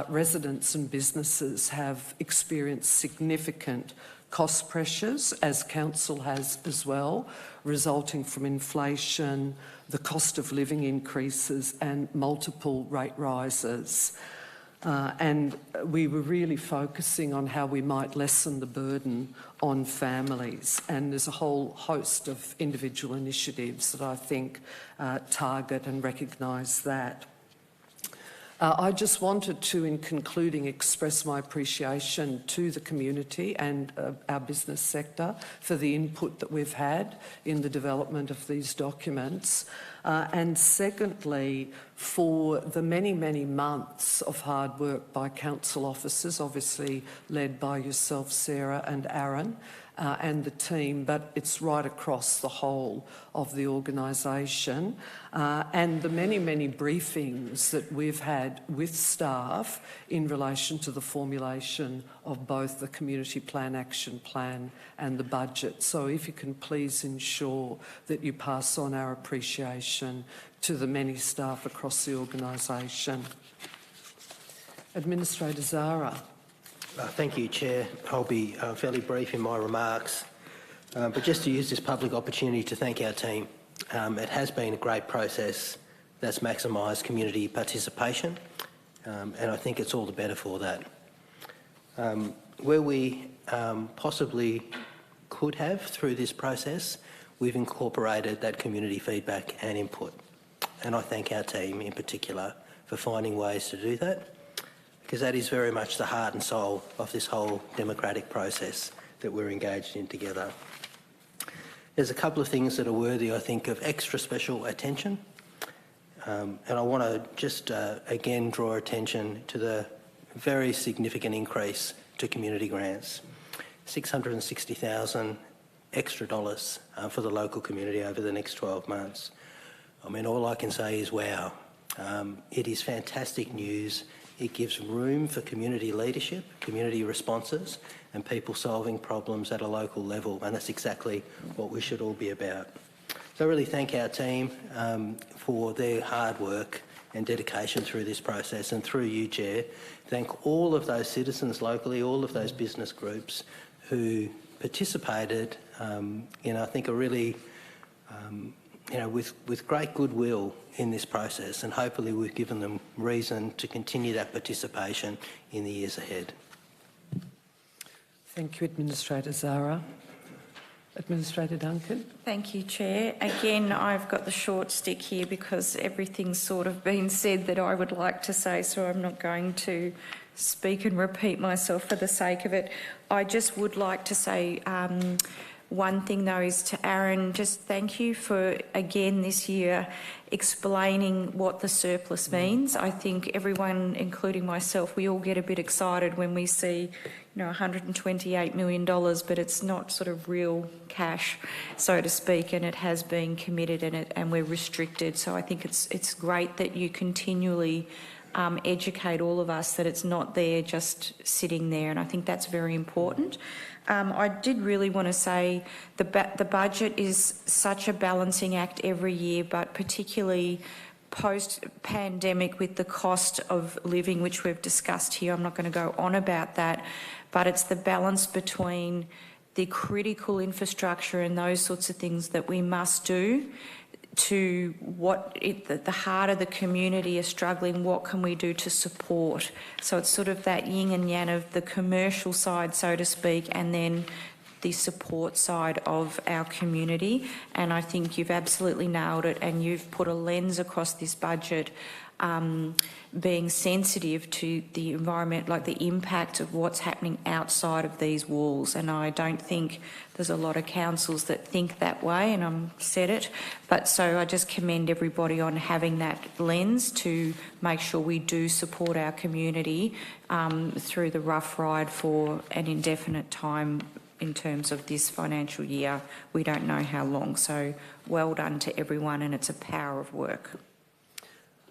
residents and businesses have experienced significant cost pressures, as Council has as well, resulting from inflation, the cost of living increases and multiple rate rises. And we were really focusing on how we might lessen the burden on families, and there's a whole host of individual initiatives that I think target and recognise that. I just wanted to, in concluding, express my appreciation to the community and our business sector for the input that we've had in the development of these documents. And secondly, for the many, many months of hard work by council officers, obviously led by yourself, Sarah and Aaron, and the team, but it's right across the whole of the organisation. And the many, many briefings that we've had with staff in relation to the formulation of both the Community Plan Action Plan and the budget. So if you can please ensure that you pass on our appreciation to the many staff across the organisation. Administrator Zara. Thank you, Chair. I'll be fairly brief in my remarks, but just to use this public opportunity to thank our team. It has been a great process that's maximised community participation, and I think it's all the better for that. Where we possibly could have through this process, we've incorporated that community feedback and input, and I thank our team in particular for finding ways to do that, because that is very much the heart and soul of this whole democratic process that we're engaged in together. There's a couple of things that are worthy, I think, of extra special attention. And I want to just again draw attention to the very significant increase to community grants. $660,000 extra dollars for the local community over the next 12 months. I mean, all I can say is wow. It is fantastic news. It gives room for community leadership, community responses, and people solving problems at a local level, and that's exactly what we should all be about. So I really thank our team for their hard work and dedication through this process, and through you, Chair, thank all of those citizens locally, all of those business groups who participated, I think are really, with great goodwill in this process, and hopefully we've given them reason to continue that participation in the years ahead. Thank you, Administrator Zara. Administrator Duncan. Thank you, Chair. Again, I've got the short stick here because everything's sort of been said that I would like to say, so I'm not going to speak and repeat myself for the sake of it. I just would like to say one thing though is to Aaron, just thank you for, again this year, explaining what the surplus means. I think everyone, including myself, we all get a bit excited when we see, $128 million, but it's not sort of real cash, so to speak, and it has been committed and we're restricted. So I think it's great that you continually educate all of us that it's not there just sitting there, and I think that's very important. I did really want to say the budget is such a balancing act every year, but particularly post-pandemic with the cost of living, which we've discussed here. I'm not going to go on about that, but it's the balance between the critical infrastructure and those sorts of things that we must do to the heart of the community are struggling, what can we do to support? So it's sort of that yin and yang of the commercial side, so to speak, and then the support side of our community. And I think you've absolutely nailed it, and you've put a lens across this budget being sensitive to the environment, like the impact of what's happening outside of these walls. And I don't think there's a lot of councils that think that way, and I've said it. But so I just commend everybody on having that lens to make sure we do support our community through the rough ride for an indefinite time in terms of this financial year. We don't know how long. So well done to everyone, and it's a power of work.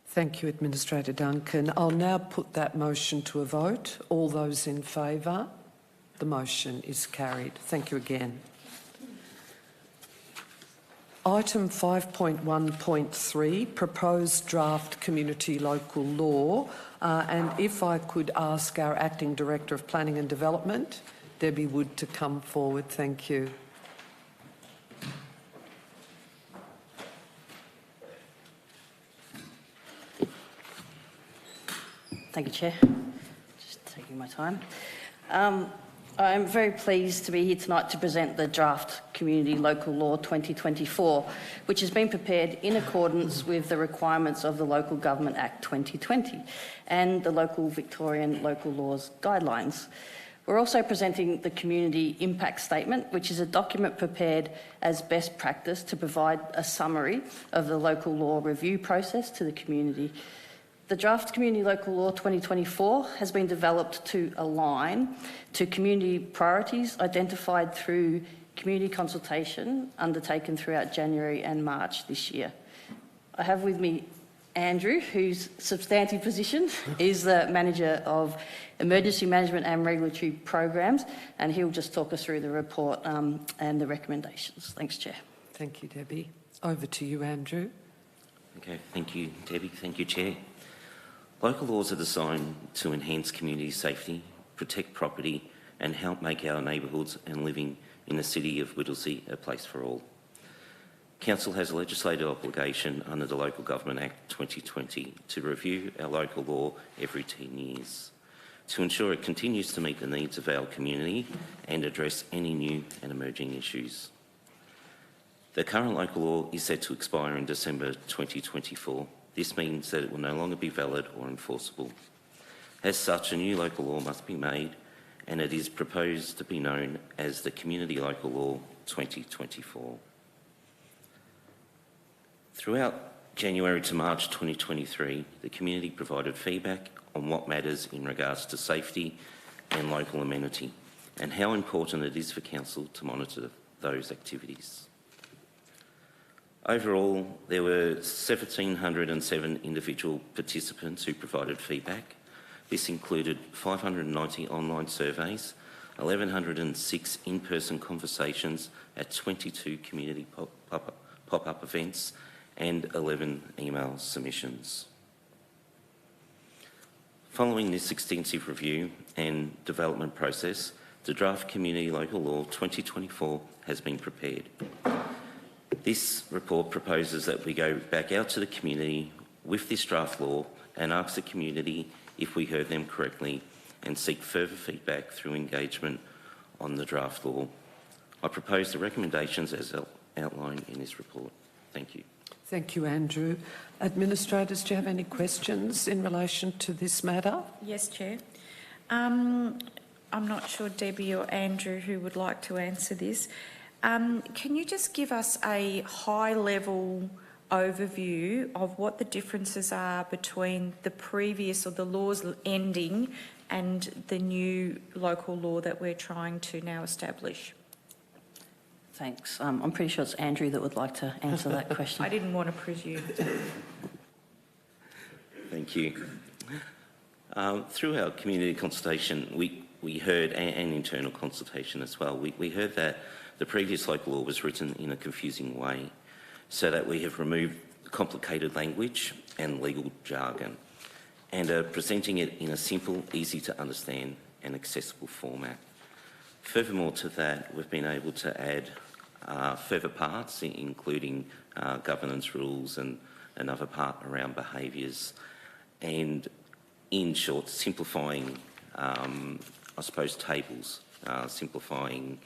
Thank you, Administrator Duncan. I'll now put that motion to a vote. All those in favour? The motion is carried. Thank you again. Item 5.1.3, proposed draft community local law. And if I could ask our Acting Director of Planning and Development, Debbie Wood, to come forward. Thank you. Thank you, Chair. Just taking my time. I'm very pleased to be here tonight to present the draft Community Local Law 2024, which has been prepared in accordance with the requirements of the Local Government Act 2020 and the local Victorian local laws guidelines. We're also presenting the Community Impact Statement, which is a document prepared as best practice to provide a summary of the local law review process to the community. The draft Community Local Law 2024 has been developed to align to community priorities identified through community consultation undertaken throughout January and March this year. I have with me Andrew, whose substantive position is the Manager of Emergency Management and Regulatory Programs, and he'll just talk us through the report and the recommendations. Thanks, Chair. Thank you, Debbie. Over to you, Andrew. Okay, thank you, Debbie. Thank you, Chair. Local laws are designed to enhance community safety, protect property, and help make our neighbourhoods and living in the city of Whittlesea a place for all. Council has a legislative obligation under the Local Government Act 2020 to review our local law every 10 years to ensure it continues to meet the needs of our community and address any new and emerging issues. The current local law is set to expire in December 2024. This means that it will no longer be valid or enforceable. As such, a new local law must be made, and it is proposed to be known as the Community Local Law 2024. Throughout January to March 2023, the community provided feedback on what matters in regards to safety and local amenity, and how important it is for Council to monitor those activities. Overall, there were 1,707 individual participants who provided feedback. This included 590 online surveys, 1,106 in-person conversations at 22 community pop-up events, and 11 email submissions. Following this extensive review and development process, the draft Community Local Law 2024 has been prepared. This report proposes that we go back out to the community with this draft law and ask the community if we heard them correctly and seek further feedback through engagement on the draft law. I propose the recommendations as outlined in this report. Thank you. Thank you, Andrew. Administrators, do you have any questions in relation to this matter? Yes, Chair. I'm not sure, Debbie or Andrew, who would like to answer this. Can you just give us a high-level overview of what the differences are between the previous or the laws ending and the new local law that we're trying to now establish? Thanks. I'm pretty sure it's Andrew that would like to answer that question. I didn't want to presume. Thank you. Through our community consultation, we heard, and internal consultation as well, we heard that the previous local law was written in a confusing way, so that we have removed complicated language and legal jargon and are presenting it in a simple, easy to understand and accessible format. Furthermore to that, we've been able to add further parts, including governance rules and another part around behaviours, and in short, simplifying, I suppose, tables, simplifying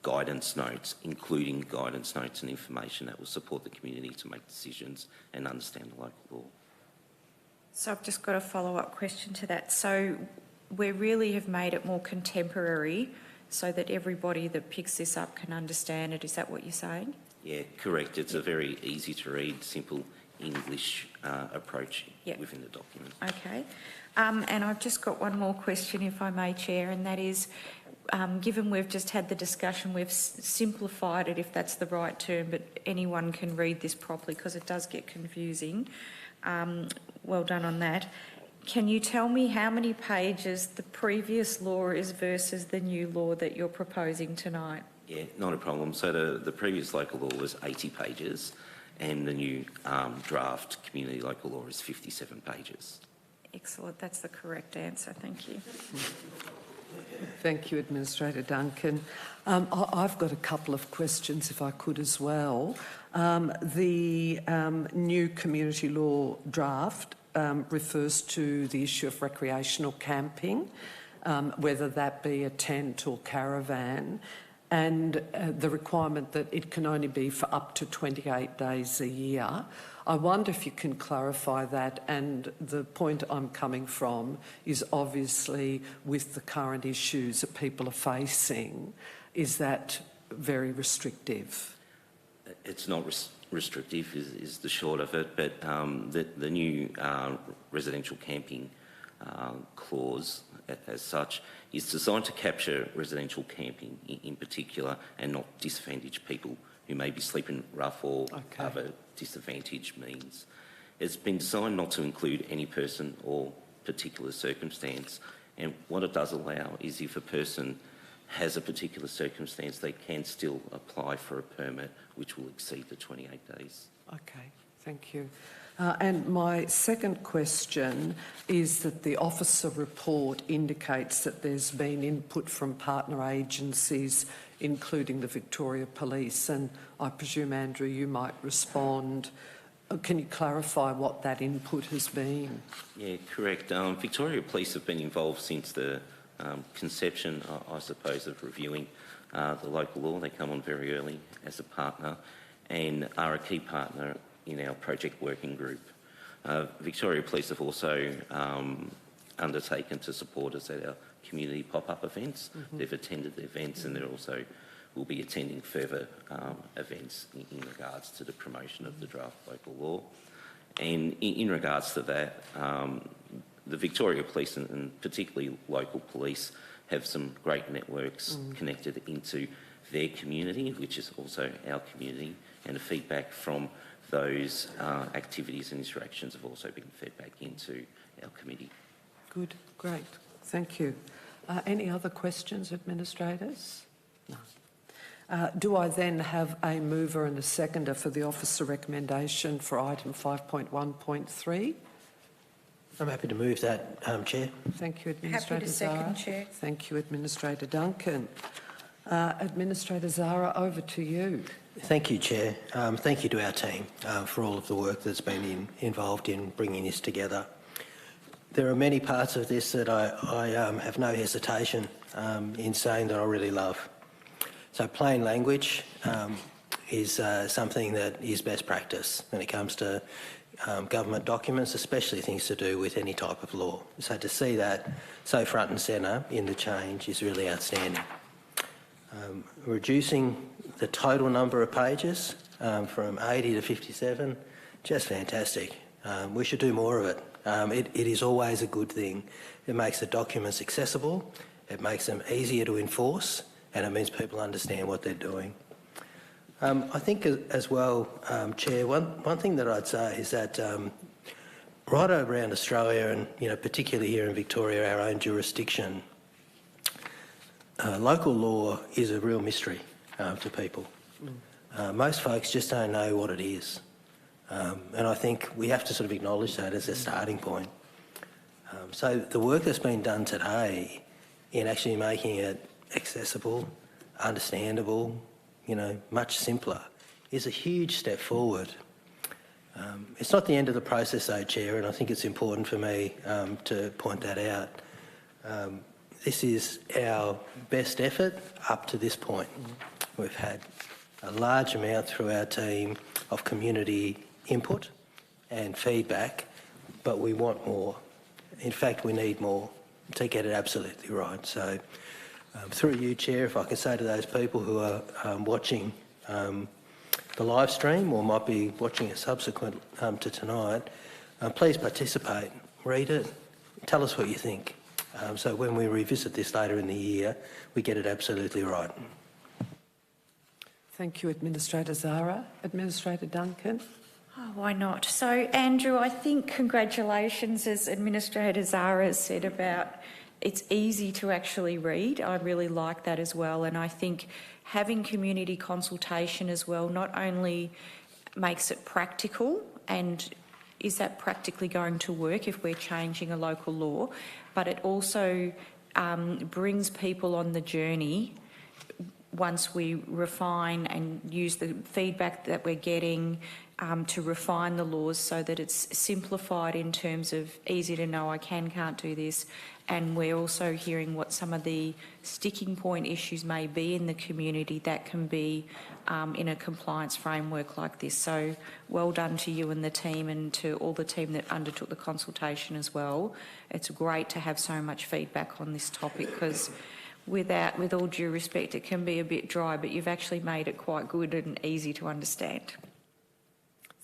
guidance notes, including guidance notes and information that will support the community to make decisions and understand the local law. So I've just got a follow-up question to that. So we really have made it more contemporary so that everybody that picks this up can understand it. Is that what you're saying? Yeah, correct. It's a very easy to read, simple English approach within the document. Okay. And I've just got one more question, if I may, Chair, and that is, given we've just had the discussion, we've simplified it, if that's the right term, but anyone can read this properly because it does get confusing. Well done on that. Can you tell me how many pages the previous law is versus the new law that you're proposing tonight? Yeah, not a problem. So the previous local law was 80 pages and the new draft community local law is 57 pages. Excellent. That's the correct answer. Thank you. Thank you, Administrator Duncan. I've got a couple of questions, if I could as well. The new community law draft refers to the issue of recreational camping, whether that be a tent or caravan, and the requirement that it can only be for up to 28 days a year. I wonder if you can clarify that, and the point I'm coming from is obviously with the current issues that people are facing, is that very restrictive? It's not restrictive is the short of it, but the new residential camping clause as such is designed to capture residential camping in particular and not disadvantage people who may be sleeping rough or other disadvantaged means. It's been designed not to include any person or particular circumstance, and what it does allow is if a person has a particular circumstance, they can still apply for a permit which will exceed the 28 days. Okay, thank you. And my second question is that the officer report indicates that there's been input from partner agencies, including the Victoria Police, and I presume, Andrew, you might respond. Can you clarify what that input has been? Yeah, correct. Victoria Police have been involved since the conception, I suppose, of reviewing the local law. They come on very early as a partner and are a key partner in our project working group. Victoria Police have also undertaken to support us at our community pop-up events. They've attended the events and they also will be attending further events in regards to the promotion of the draft local law. And in regards to that, the Victoria Police and particularly local police have some great networks connected into their community, which is also our community, and the feedback from those activities and interactions have also been fed back into our committee. Good, great, thank you. Any other questions, administrators? No. Do I then have a mover and a seconder for the officer recommendation for item 5.1.3? I'm happy to move that, Chair. Thank you, Administrator Zara. Happy to second, Chair. Thank you, Administrator Duncan. Administrator Zara, over to you. Thank you, Chair. Thank you to our team for all of the work that's been involved in bringing this together. There are many parts of this that I have no hesitation in saying that I really love. So plain language is something that is best practice when it comes to government documents, especially things to do with any type of law. So to see that so front and centre in the change is really outstanding. Reducing the total number of pages from 80 to 57, just fantastic. We should do more of it. It is always a good thing. It makes the documents accessible, it makes them easier to enforce, and it means people understand what they're doing. I think as well, Chair, one thing that I'd say is that right around Australia and particularly here in Victoria, our own jurisdiction, local law is a real mystery to people. Most folks just don't know what it is. And I think we have to sort of acknowledge that as a starting point. So the work that's been done today in actually making it accessible, understandable, much simpler, is a huge step forward. It's not the end of the process though, Chair, and I think it's important for me to point that out. This is our best effort up to this point. We've had a large amount through our team of community input and feedback, but we want more. In fact, we need more to get it absolutely right. So through you, Chair, if I can say to those people who are watching the live stream or might be watching it subsequent to tonight, please participate, read it, tell us what you think. So when we revisit this later in the year, we get it absolutely right. Thank you, Administrator Zara. Administrator Duncan. Oh, why not? So, Andrew, I think congratulations, as Administrator Zara has said, about it's easy to actually read. I really like that as well. And I think having community consultation as well not only makes it practical, and is that practically going to work if we're changing a local law, but it also brings people on the journey once we refine and use the feedback that we're getting to refine the laws so that it's simplified in terms of easy to know I can't do this, and we're also hearing what some of the sticking point issues may be in the community that can be in a compliance framework like this. So well done to you and the team, and to all the team that undertook the consultation as well. It's great to have so much feedback on this topic, because with all due respect, it can be a bit dry, but you've actually made it quite good and easy to understand.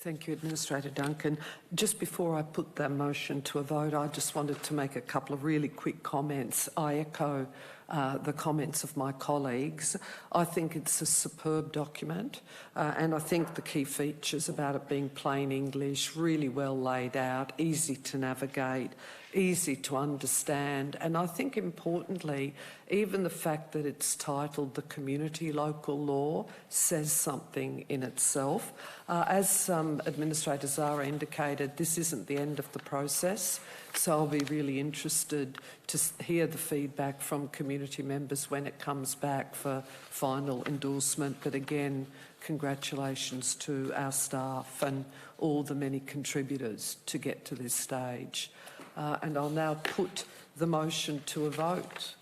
Thank you, Administrator Duncan. Just before I put that motion to a vote, I just wanted to make a couple of really quick comments. I echo the comments of my colleagues. I think it's a superb document, and I think the key features about it being plain English, really well laid out, easy to navigate, easy to understand, and I think importantly, even the fact that it's titled the Community Local Law says something in itself. As Administrator Zara indicated, this isn't the end of the process, so I'll be really interested to hear the feedback from community members when it comes back for final endorsement. But again, congratulations to our staff and all the many contributors to get to this stage. And I'll now put the motion to a vote.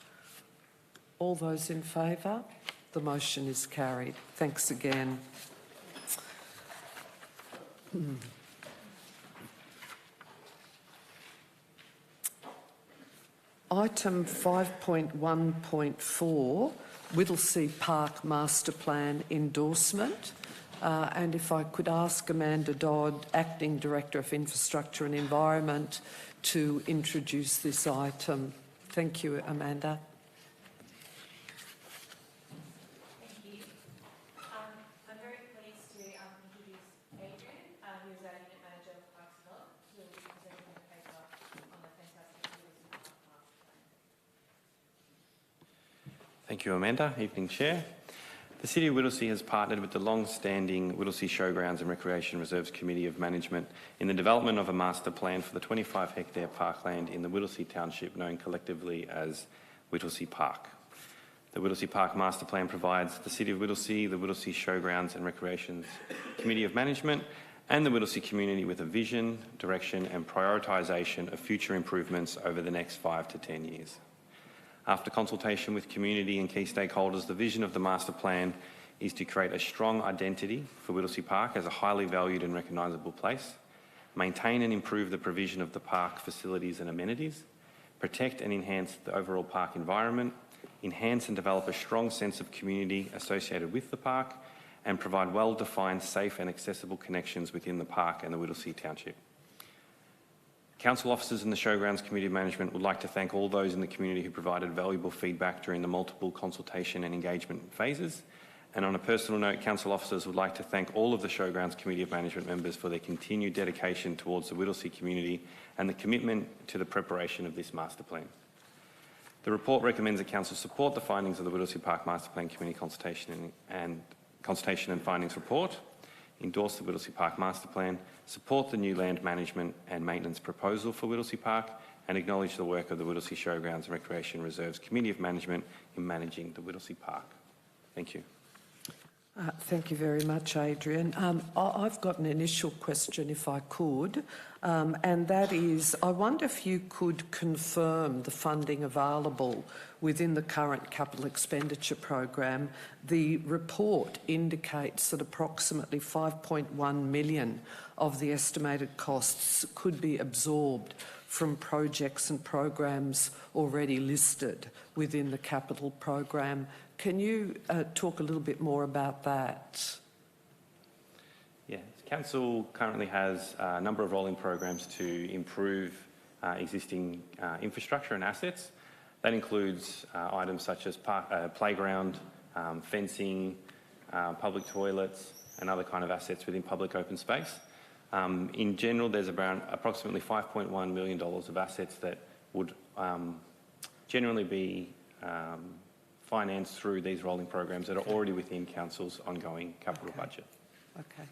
All those in favour? The motion is carried. Thanks again. Item 5.1.4, Whittlesea Park Master Plan endorsement. And if I could ask Amanda Dodd, Acting Director of Infrastructure and Environment, to introduce this item. Thank you, Amanda. Thank you. I'm very pleased to introduce Adrian, who is our Unit Manager of Parks Development, who will be presenting the paper on the fantastic Whittlesea Park Master Plan. Thank you, Amanda. Evening, Chair. The City of Whittlesea has partnered with the long-standing Whittlesea Showgrounds and Recreation Reserves Committee of Management in the development of a master plan for the 25-hectare parkland in the Whittlesea Township, known collectively as Whittlesea Park. The Whittlesea Park Master Plan provides the City of Whittlesea, the Whittlesea Showgrounds and Recreation Committee of Management and the Whittlesea community with a vision, direction and prioritisation of future improvements over the next 5 to 10 years. After consultation with community and key stakeholders, the vision of the master plan is to create a strong identity for Whittlesea Park as a highly valued and recognisable place, maintain and improve the provision of the park facilities and amenities, protect and enhance the overall park environment, enhance and develop a strong sense of community associated with the park, and provide well-defined, safe and accessible connections within the park and the Whittlesea Township. Council officers and the Showgrounds Committee of Management would like to thank all those in the community who provided valuable feedback during the multiple consultation and engagement phases. And on a personal note, Council officers would like to thank all of the Showgrounds Committee of Management members for their continued dedication towards the Whittlesea community and the commitment to the preparation of this master plan. The report recommends that Council support the findings of the Whittlesea Park Master Plan Committee consultation and findings report, endorse the Whittlesea Park Master Plan, support the new land management and maintenance proposal for Whittlesea Park, and acknowledge the work of the Whittlesea Showgrounds and Recreation Reserves Committee of Management in managing the Whittlesea Park. Thank you. Thank you very much, Adrian. I've got an initial question, if I could, and that is, I wonder if you could confirm the funding available within the current capital expenditure program. The report indicates that approximately 5.1 million of the estimated costs could be absorbed from projects and programs already listed within the capital program. Can you talk a little bit more about that? Yeah, Council currently has a number of rolling programs to improve existing infrastructure and assets. That includes items such as playground, fencing, public toilets and other kind of assets within public open space. In general, there's around approximately $5.1 million of assets that would generally be financed through these rolling programs that are already within Council's ongoing capital budget. Okay,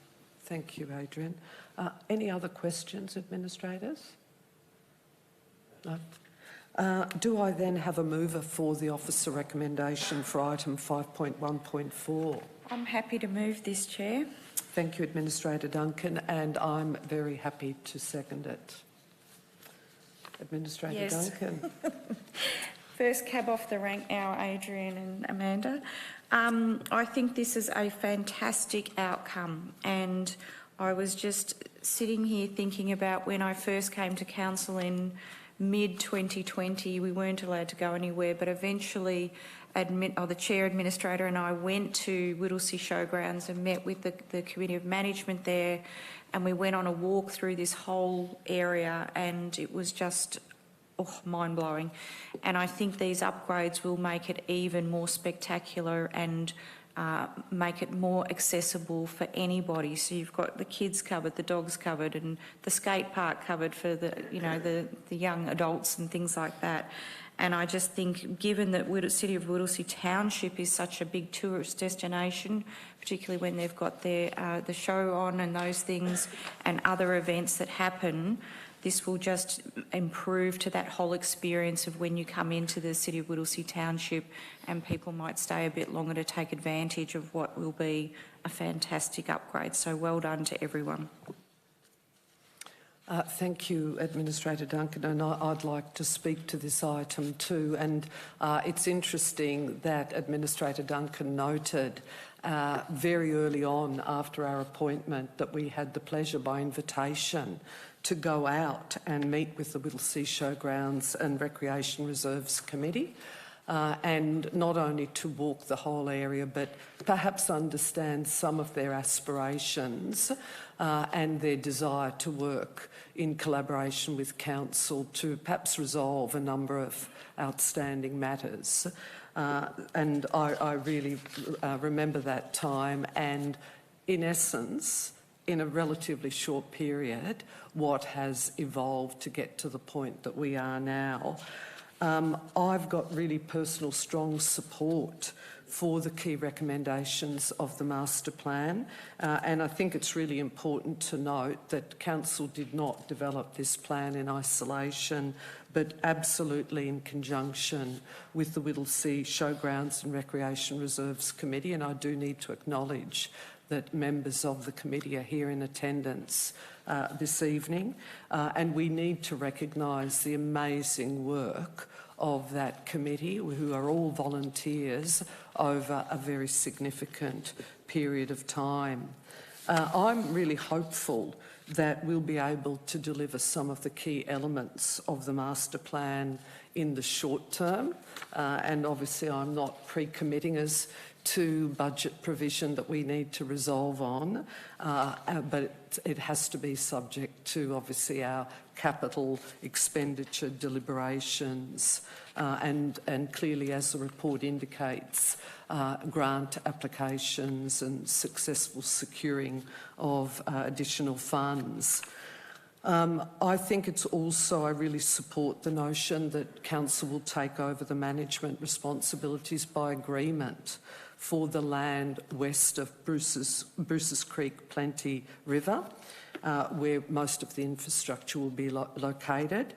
thank you, Adrian. Any other questions, administrators? No. Do I then have a mover for the officer recommendation for item 5.1.4? I'm happy to move this, Chair. Thank you, Administrator Duncan, and I'm very happy to second it. Administrator Yes. Duncan. First cab off the rank now, Adrian and Amanda. I think this is a fantastic outcome, and I was just sitting here thinking about when I first came to Council in mid-2020. We weren't allowed to go anywhere, but eventually the Chair Administrator and I went to Whittlesea Showgrounds and met with the Committee of Management there, and we went on a walk through this whole area, and it was just mind-blowing. And I think these upgrades will make it even more spectacular and make it more accessible for anybody. So you've got the kids covered, the dogs covered, and the skate park covered for the young adults and things like that. And I just think, given that City of Whittlesea Township is such a big tourist destination, particularly when they've got their the show on and those things and other events that happen, this will just improve to that whole experience of when you come into the City of Whittlesea Township, and people might stay a bit longer to take advantage of what will be a fantastic upgrade. So well done to everyone. Thank you, Administrator Duncan, and I'd like to speak to this item too. And it's interesting that Administrator Duncan noted very early on after our appointment that we had the pleasure by invitation to go out and meet with the Whittlesea Showgrounds and Recreation Reserves Committee, and not only to walk the whole area but perhaps understand some of their aspirations and their desire to work in collaboration with Council to perhaps resolve a number of outstanding matters. And I really remember that time, and in essence, in a relatively short period, what has evolved to get to the point that we are now. I've got really personal strong support for the key recommendations of the master plan, and I think it's really important to note that Council did not develop this plan in isolation, but absolutely in conjunction with the Whittlesea Showgrounds and Recreation Reserves Committee, and I do need to acknowledge that members of the committee are here in attendance this evening, and we need to recognise the amazing work of that committee, who are all volunteers over a very significant period of time. I'm really hopeful that we'll be able to deliver some of the key elements of the master plan in the short term, and obviously I'm not pre-committing us to budget provision that we need to resolve on, but it has to be subject to obviously our capital expenditure deliberations and clearly, as the report indicates, grant applications and successful securing of additional funds. I think it's also, I really support the notion that Council will take over the management responsibilities by agreement for the land west of Bruce's Creek Plenty River, where most of the infrastructure will be located.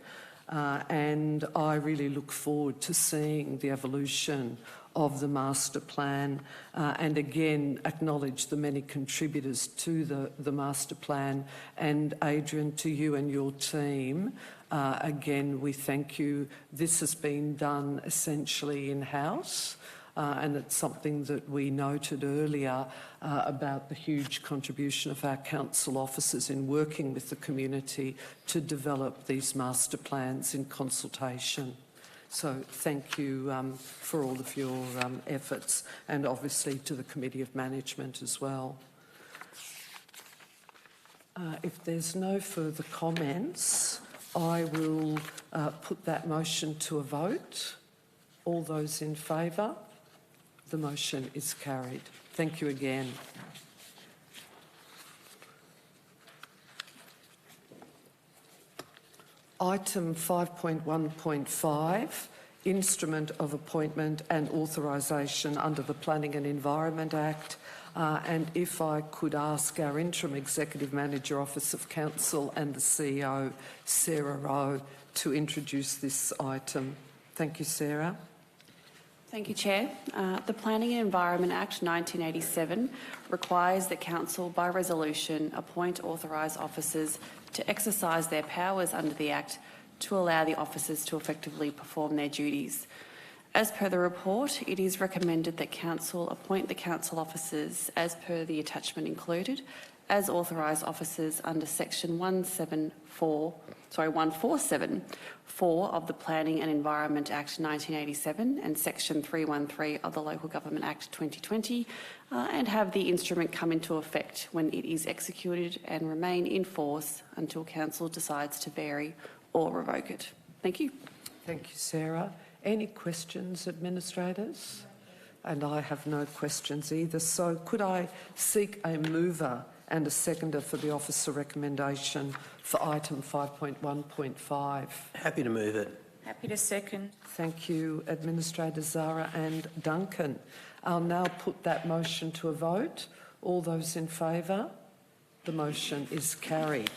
And I really look forward to seeing the evolution of the master plan, and again acknowledge the many contributors to the master plan. And Adrian, to you and your team, again we thank you. This has been done essentially in-house, and it's something that we noted earlier about the huge contribution of our council officers in working with the community to develop these master plans in consultation. So thank you for all of your efforts, and obviously to the Committee of Management as well. If there's no further comments, I will put that motion to a vote. All those in favour? The motion is carried. Thank you again. Item 5.1.5, Instrument of Appointment and Authorisation under the Planning and Environment Act. And if I could ask our Interim Executive Manager, Office of Council and the CEO, Sarah Rowe, to introduce this item. Thank you, Sarah. Thank you, Chair. The Planning and Environment Act 1987 requires that Council, by resolution, appoint authorised officers to exercise their powers under the Act to allow the officers to effectively perform their duties. As per the report, it is recommended that Council appoint the Council officers as per the attachment included, as authorised officers under section 147(4) of the Planning and Environment Act 1987 and section 313 of the Local Government Act 2020, and have the instrument come into effect when it is executed and remain in force until Council decides to vary or revoke it. Thank you. Thank you, Sarah. Any questions, administrators? And I have no questions either. So could I seek a mover and a seconder for the officer recommendation for item 5.1.5? Happy to move it. Happy to second. Thank you, Administrators Zara and Duncan. I'll now put that motion to a vote. All those in favour? The motion is carried.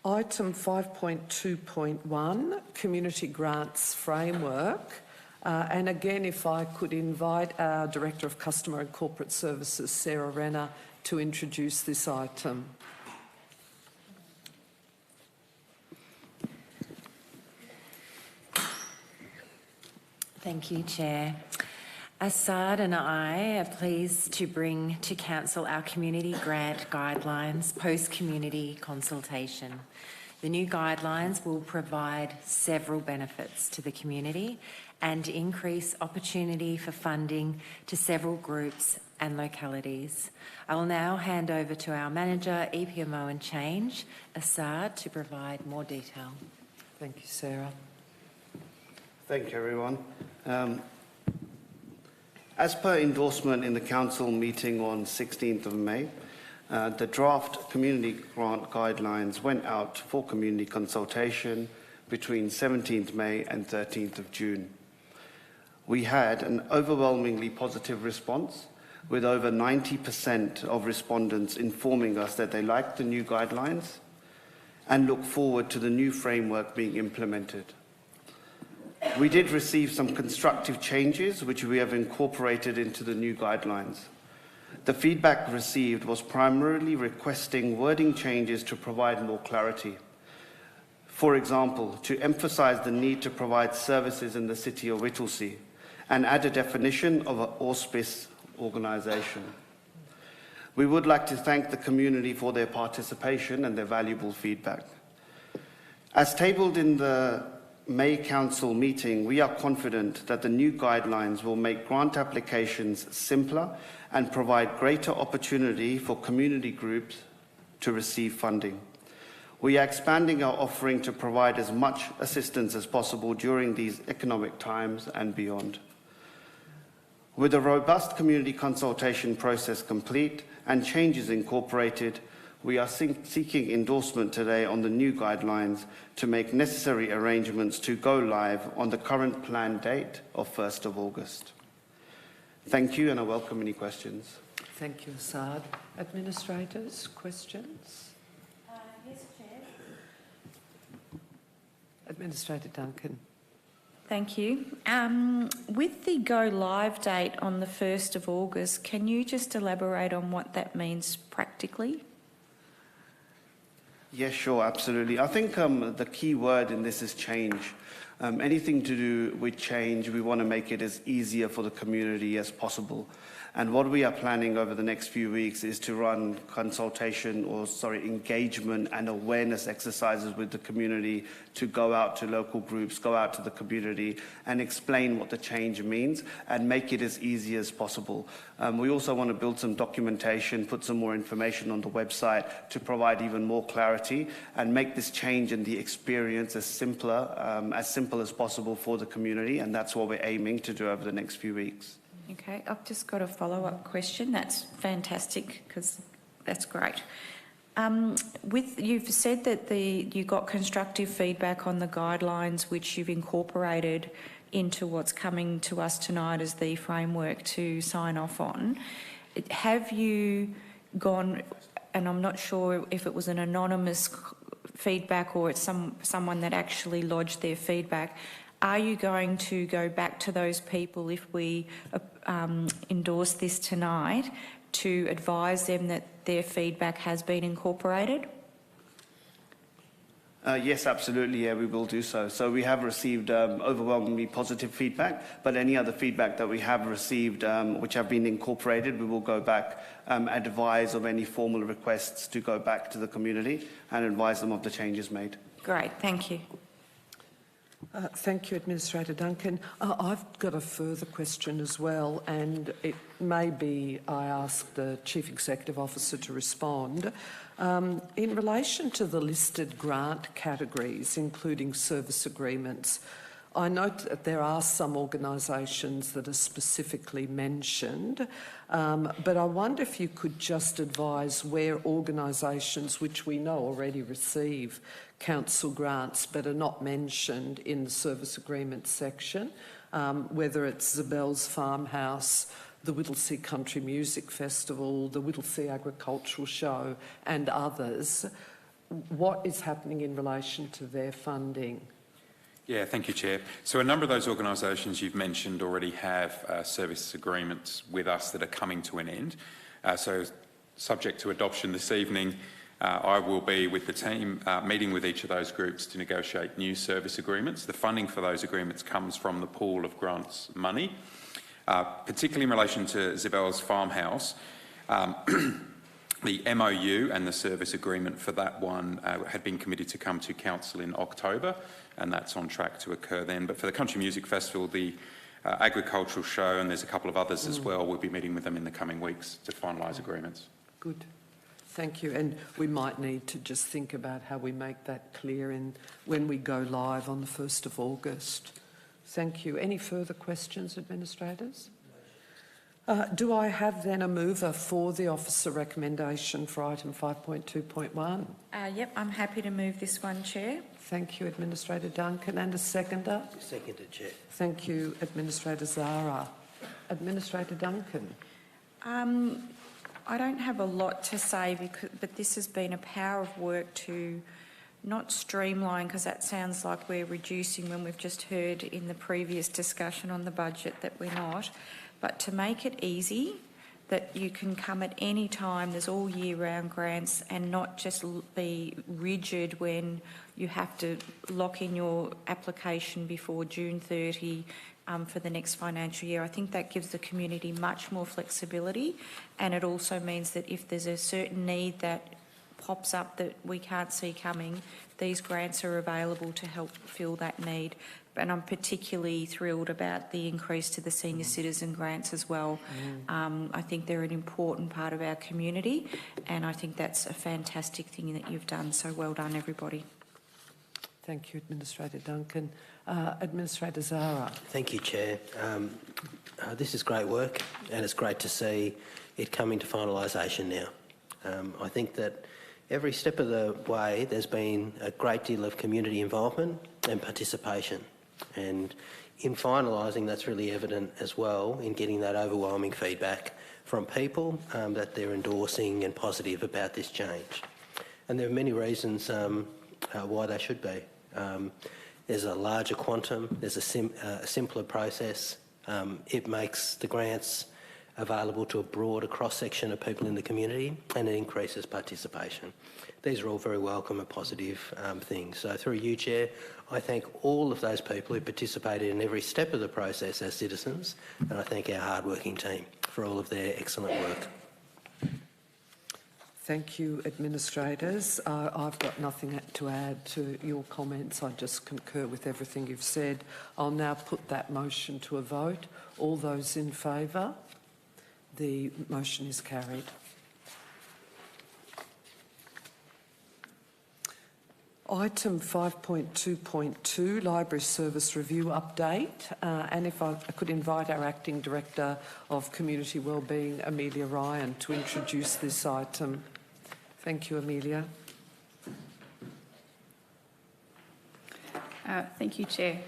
Item 5.2.1, Community Grants Framework. And again, if I could invite our Director of Customer and Corporate Services, Sarah Renner, to introduce this item. Thank you, Chair. Assad and I are pleased to bring to Council our Community Grant Guidelines post-community consultation. The new guidelines will provide several benefits to the community and increase opportunity for funding to several groups and localities. I will now hand over to our Manager, EPMO and Change, Assad, to provide more detail. Thank you, Sarah. Thank you, everyone. As per endorsement in the Council meeting on 16th of May, the draft Community Grant Guidelines went out for community consultation between 17th May and 13th of June. We had an overwhelmingly positive response, with over 90% of respondents informing us that they liked the new guidelines and look forward to the new framework being implemented. We did receive some constructive changes which we have incorporated into the new guidelines. The feedback received was primarily requesting wording changes to provide more clarity. For example, to emphasise the need to provide services in the city of Whittlesea and add a definition of an auspice organisation. We would like to thank the community for their participation and their valuable feedback. As tabled in the May Council meeting, we are confident that the new guidelines will make grant applications simpler and provide greater opportunity for community groups to receive funding. We are expanding our offering to provide as much assistance as possible during these economic times and beyond. With a robust community consultation process complete and changes incorporated, we are seeking endorsement today on the new guidelines to make necessary arrangements to go live on the current planned date of 1st of August. Thank you, and I welcome any questions. Thank you, Assad. Administrators, questions? Yes, Chair. Administrator Duncan. Thank you. With the go live date on the 1st of August, can you just elaborate on what that means practically? Yes, sure, absolutely. I think the key word in this is change. Anything to do with change, we want to make it as easier for the community as possible. And what we are planning over the next few weeks is to run engagement and awareness exercises with the community, to go out to local groups, go out to the community and explain what the change means and make it as easy as possible. We also want to build some documentation, put some more information on the website to provide even more clarity and make this change and the experience as simple as possible for the community, and that's what we're aiming to do over the next few weeks. Okay, I've just got a follow-up question. That's fantastic because that's great. You've said that you got constructive feedback on the guidelines which you've incorporated into what's coming to us tonight as the framework to sign off on. Have you gone, and I'm not sure if it was an anonymous feedback or it's someone that actually lodged their feedback, are you going to go back to those people if we endorse this tonight to advise them that their feedback has been incorporated? Yes, absolutely. Yeah, we will do so. So we have received overwhelmingly positive feedback, but any other feedback that we have received which have been incorporated, we will go back, advise of any formal requests to go back to the community and advise them of the changes made. Great, thank you. Thank you, Administrator Duncan. I've got a further question as well, and it may be I ask the Chief Executive Officer to respond. In relation to the listed grant categories, including service agreements, I note that there are some organisations that are specifically mentioned, but I wonder if you could just advise where organisations which we know already receive council grants but are not mentioned in the service agreement section, whether it's Zabel's Farmhouse, the Whittlesea Country Music Festival, the Whittlesea Agricultural Show and others. What is happening in relation to their funding? Yeah, thank you, Chair. So a number of those organisations you've mentioned already have service agreements with us that are coming to an end. So subject to adoption this evening, I will be with the team meeting with each of those groups to negotiate new service agreements. The funding for those agreements comes from the pool of grants money, particularly in relation to Zabel's Farmhouse. The MOU and the service agreement for that one had been committed to come to Council in October, and that's on track to occur then. But for the Country Music Festival, the agricultural show, and there's a couple of others as well, we'll be meeting with them in the coming weeks to finalise agreements. Good. Thank you. And we might need to just think about how we make that clear when we go live on the 1st of August. Thank you. Any further questions, administrators? Do I have then a mover for the officer recommendation for item 5.2.1? Yep, I'm happy to move this one, Chair. Thank you, Administrator Duncan. And a seconder? Seconded, Chair. Thank you, Administrator Zara. Administrator Duncan. I don't have a lot to say, but this has been a power of work to not streamline, because that sounds like we're reducing when we've just heard in the previous discussion on the budget that we're not, but to make it easy, that you can come at any time, there's all year round grants, and not just be rigid when you have to lock in your application before June 30 for the next financial year. I think that gives the community much more flexibility, and it also means that if there's a certain need that pops up that we can't see coming, these grants are available to help fill that need. And I'm particularly thrilled about the increase to the senior citizen grants as well. I think they're an important part of our community, and I think that's a fantastic thing that you've done. So well done, everybody. Thank you, Administrator Duncan. Administrator Zara. Thank you, Chair. This is great work, and it's great to see it coming to finalisation now. I think that every step of the way there's been a great deal of community involvement and participation, and in finalising that's really evident as well in getting that overwhelming feedback from people that they're endorsing and positive about this change. And there are many reasons why they should be. There's a larger quantum, there's a simpler process, it makes the grants available to a broader cross-section of people in the community, and it increases participation. These are all very welcome and positive things. So through you, Chair, I thank all of those people who participated in every step of the process as citizens, and I thank our hard-working team for all of their excellent work. Thank you, administrators. I've got nothing to add to your comments. I just concur with everything you've said. I'll now put that motion to a vote. All those in favour? The motion is carried. Item 5.2.2, Library Service Review Update. And if I could invite our Acting Director of Community Wellbeing, Amelia Ryan, to introduce this item. Thank you, Amelia. Thank you, Chair.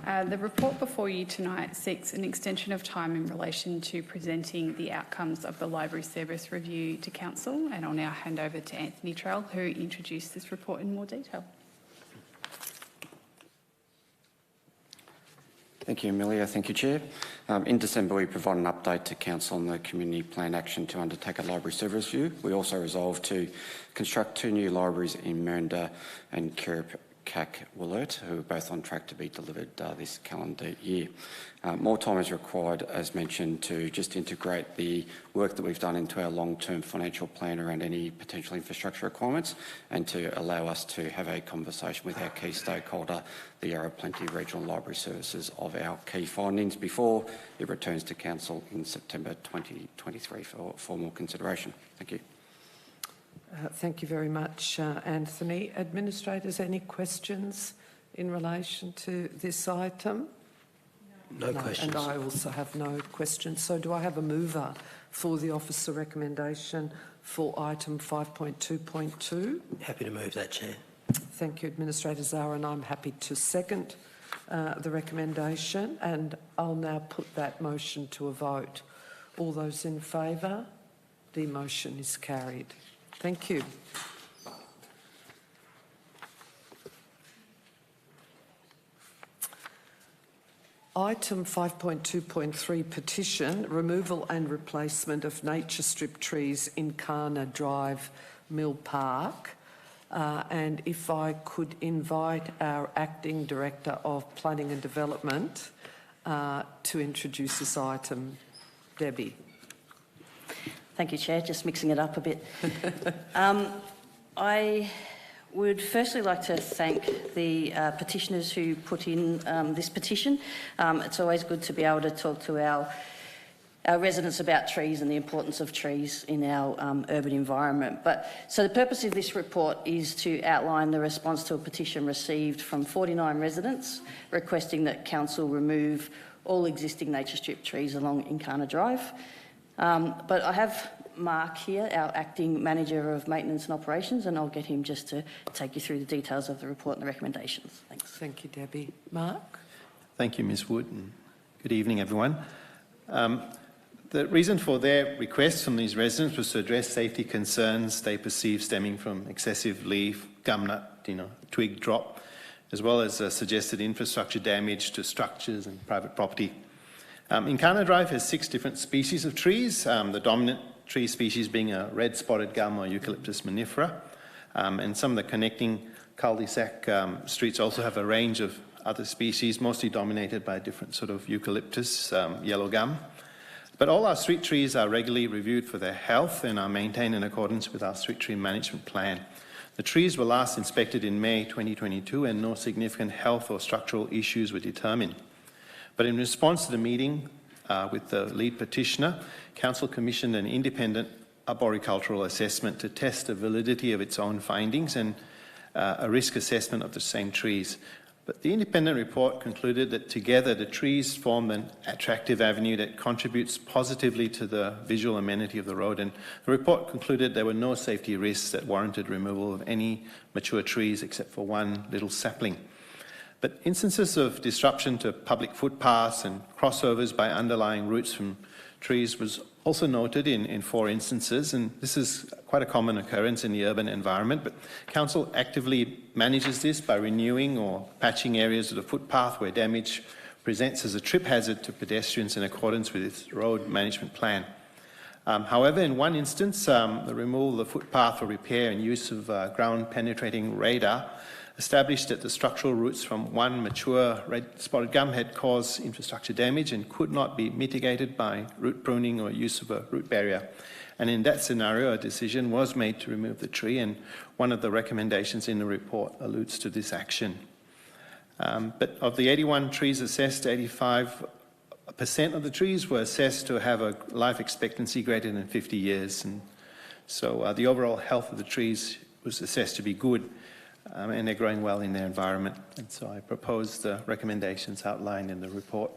The report before you tonight seeks an extension of time in relation to presenting the outcomes of the Library Service Review to Council, and I'll now hand over to Anthony Trell, who introduced this report in more detail. Thank you, Amelia. Thank you, Chair. In December, we provided an update to Council on the Community Plan Action to undertake a library service review. We also resolved to construct 2 new libraries in Merinda and Kirripkak-Wollert, who are both on track to be delivered this calendar year. More time is required, as mentioned, to just integrate the work that we've done into our long-term financial plan around any potential infrastructure requirements, and to allow us to have a conversation with our key stakeholder, the Yarra Plenty Regional Library Services, of our key findings before it returns to Council in September 2023 for formal consideration. Thank you. Thank you very much, Anthony. Administrators, any questions in relation to this item? No questions. And I also have no questions. So do I have a mover for the officer recommendation for item 5.2.2? Happy to move that, Chair. Thank you, Administrator Zara, and I'm happy to second the recommendation, and I'll now put that motion to a vote. All those in favour? The motion is carried. Thank you. Item 5.2.3, petition, removal and replacement of nature strip trees in Kana Drive, Mill Park. And if I could invite our Acting Director of Planning and Development to introduce this item. Debbie. Thank you, Chair. Just mixing it up a bit. I would firstly like to thank the petitioners who put in this petition. It's always good to be able to talk to our residents about trees and the importance of trees in our urban environment. So the purpose of this report is to outline the response to a petition received from 49 residents requesting that Council remove all existing nature strip trees along Incana Drive. But I have Mark here, our Acting Manager of Maintenance and Operations, and I'll get him just to take you through the details of the report and the recommendations. Thanks. Thank you, Debbie. Mark? Thank you, Ms Wood, and good evening, everyone. The reason for their request from these residents was to address safety concerns they perceive stemming from excessive leaf, gumnut, twig drop, as well as suggested infrastructure damage to structures and private property. Incana Drive has 6 different species of trees, the dominant tree species being a red spotted gum or Eucalyptus minifera, and some of the connecting cul-de-sac streets also have a range of other species, mostly dominated by a different sort of eucalyptus, yellow gum. But all our street trees are regularly reviewed for their health and are maintained in accordance with our street tree management plan. The trees were last inspected in May 2022 and no significant health or structural issues were determined. But in response to the meeting with the lead petitioner, Council commissioned an independent arboricultural assessment to test the validity of its own findings and a risk assessment of the same trees. But the independent report concluded that together the trees form an attractive avenue that contributes positively to the visual amenity of the road, and the report concluded there were no safety risks that warranted removal of any mature trees except for one little sapling. But instances of disruption to public footpaths and crossovers by underlying roots from trees was also noted in 4 instances, and this is quite a common occurrence in the urban environment, but Council actively manages this by renewing or patching areas of the footpath where damage presents as a trip hazard to pedestrians in accordance with its road management plan. However, in one instance, the removal of the footpath for repair and use of ground-penetrating radar established that the structural roots from one mature red spotted gum had caused infrastructure damage and could not be mitigated by root pruning or use of a root barrier. And in that scenario, a decision was made to remove the tree, and one of the recommendations in the report alludes to this action. But of the 81 trees assessed, 85% of the trees were assessed to have a life expectancy greater than 50 years. And so the overall health of the trees was assessed to be good. And they're growing well in their environment. And so I propose the recommendations outlined in the report.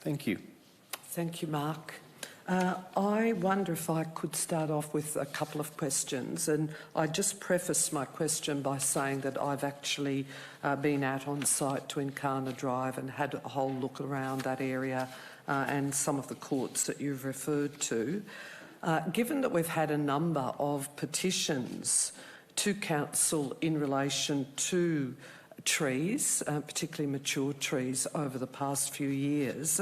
Thank you. Thank you, Mark. I wonder if I could start off with a couple of questions, and I just preface my question by saying that I've actually been out on site to Incana Drive and had a whole look around that area and some of the courts that you've referred to. Given that we've had a number of petitions to Council in relation to trees, particularly mature trees, over the past few years,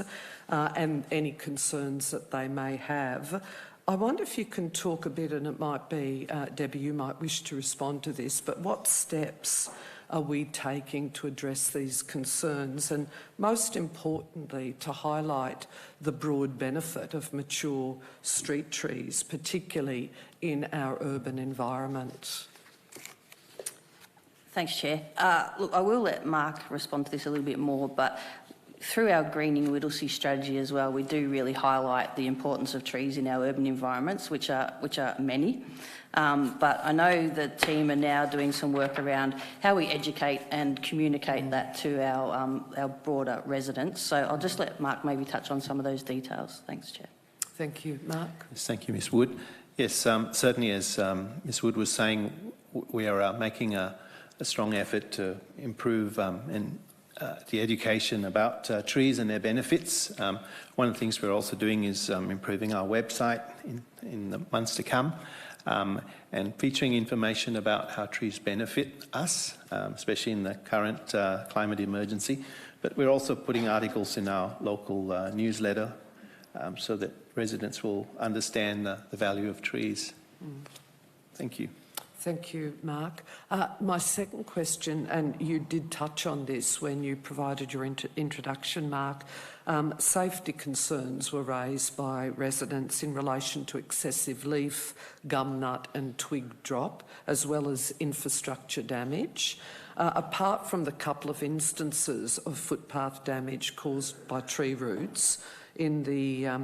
and any concerns that they may have. I wonder if you can talk a bit, and it might be, Debbie, you might wish to respond to this, but what steps are we taking to address these concerns, and most importantly, to highlight the broad benefit of mature street trees, particularly in our urban environment? Thanks, Chair. Look, I will let Mark respond to this a little bit more, but through our Greening Whittlesea strategy as well, we do really highlight the importance of trees in our urban environments, which are many. But I know the team are now doing some work around how we educate and communicate that to our broader residents. So I'll just let Mark maybe touch on some of those details. Thanks, Chair. Thank you. Mark? Yes, thank you, Ms Wood. Yes, certainly as Ms Wood was saying, we are making a strong effort to improve the education about trees and their benefits. One of the things we're also doing is improving our website in the months to come, and featuring information about how trees benefit us, especially in the current climate emergency. But we're also putting articles in our local newsletter so that residents will understand the value of trees. Thank you. Thank you, Mark. My second question, and you did touch on this when you provided your introduction, Mark, safety concerns were raised by residents in relation to excessive leaf, gum nut and twig drop, as well as infrastructure damage. Apart from the couple of instances of footpath damage caused by tree roots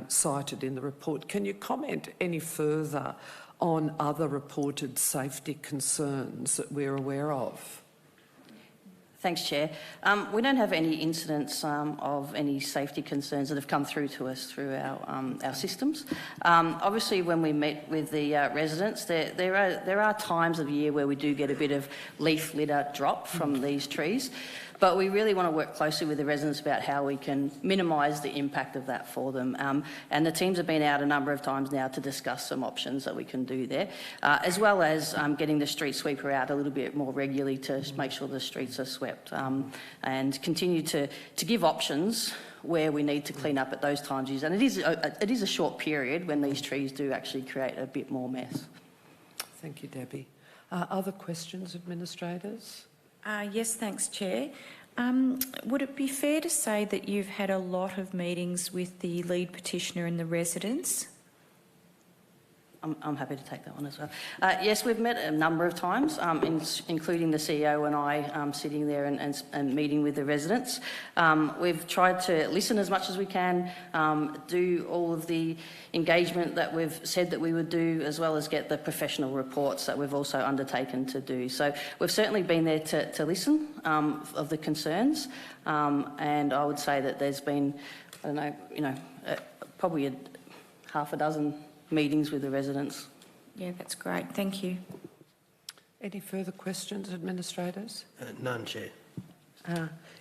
cited in the report, can you comment any further on other reported safety concerns that we're aware of? Thanks, Chair. We don't have any incidents of any safety concerns that have come through to us through our systems. Obviously, when we meet with the residents, there are times of year where we do get a bit of leaf litter drop from these trees, but we really want to work closely with the residents about how we can minimise the impact of that for them. And the teams have been out a number of times now to discuss some options that we can do there, as well as getting the street sweeper out a little bit more regularly to make sure the streets are swept, and continue to give options where we need to clean up at those times. And it is a short period when these trees do actually create a bit more mess. Thank you, Debbie. Other questions, administrators? Yes, thanks, Chair. Would it be fair to say that you've had a lot of meetings with the lead petitioner and the residents? I'm happy to take that one as well. Yes, we've met a number of times, including the CEO and I sitting there and meeting with the residents. We've tried to listen as much as we can, do all of the engagement that we've said that we would do, as well as get the professional reports that we've also undertaken to do. So we've certainly been there to listen of the concerns, and I would say that there's been, I don't know, probably half a dozen meetings with the residents. Yeah, that's great. Thank you. Any further questions, administrators? None, Chair.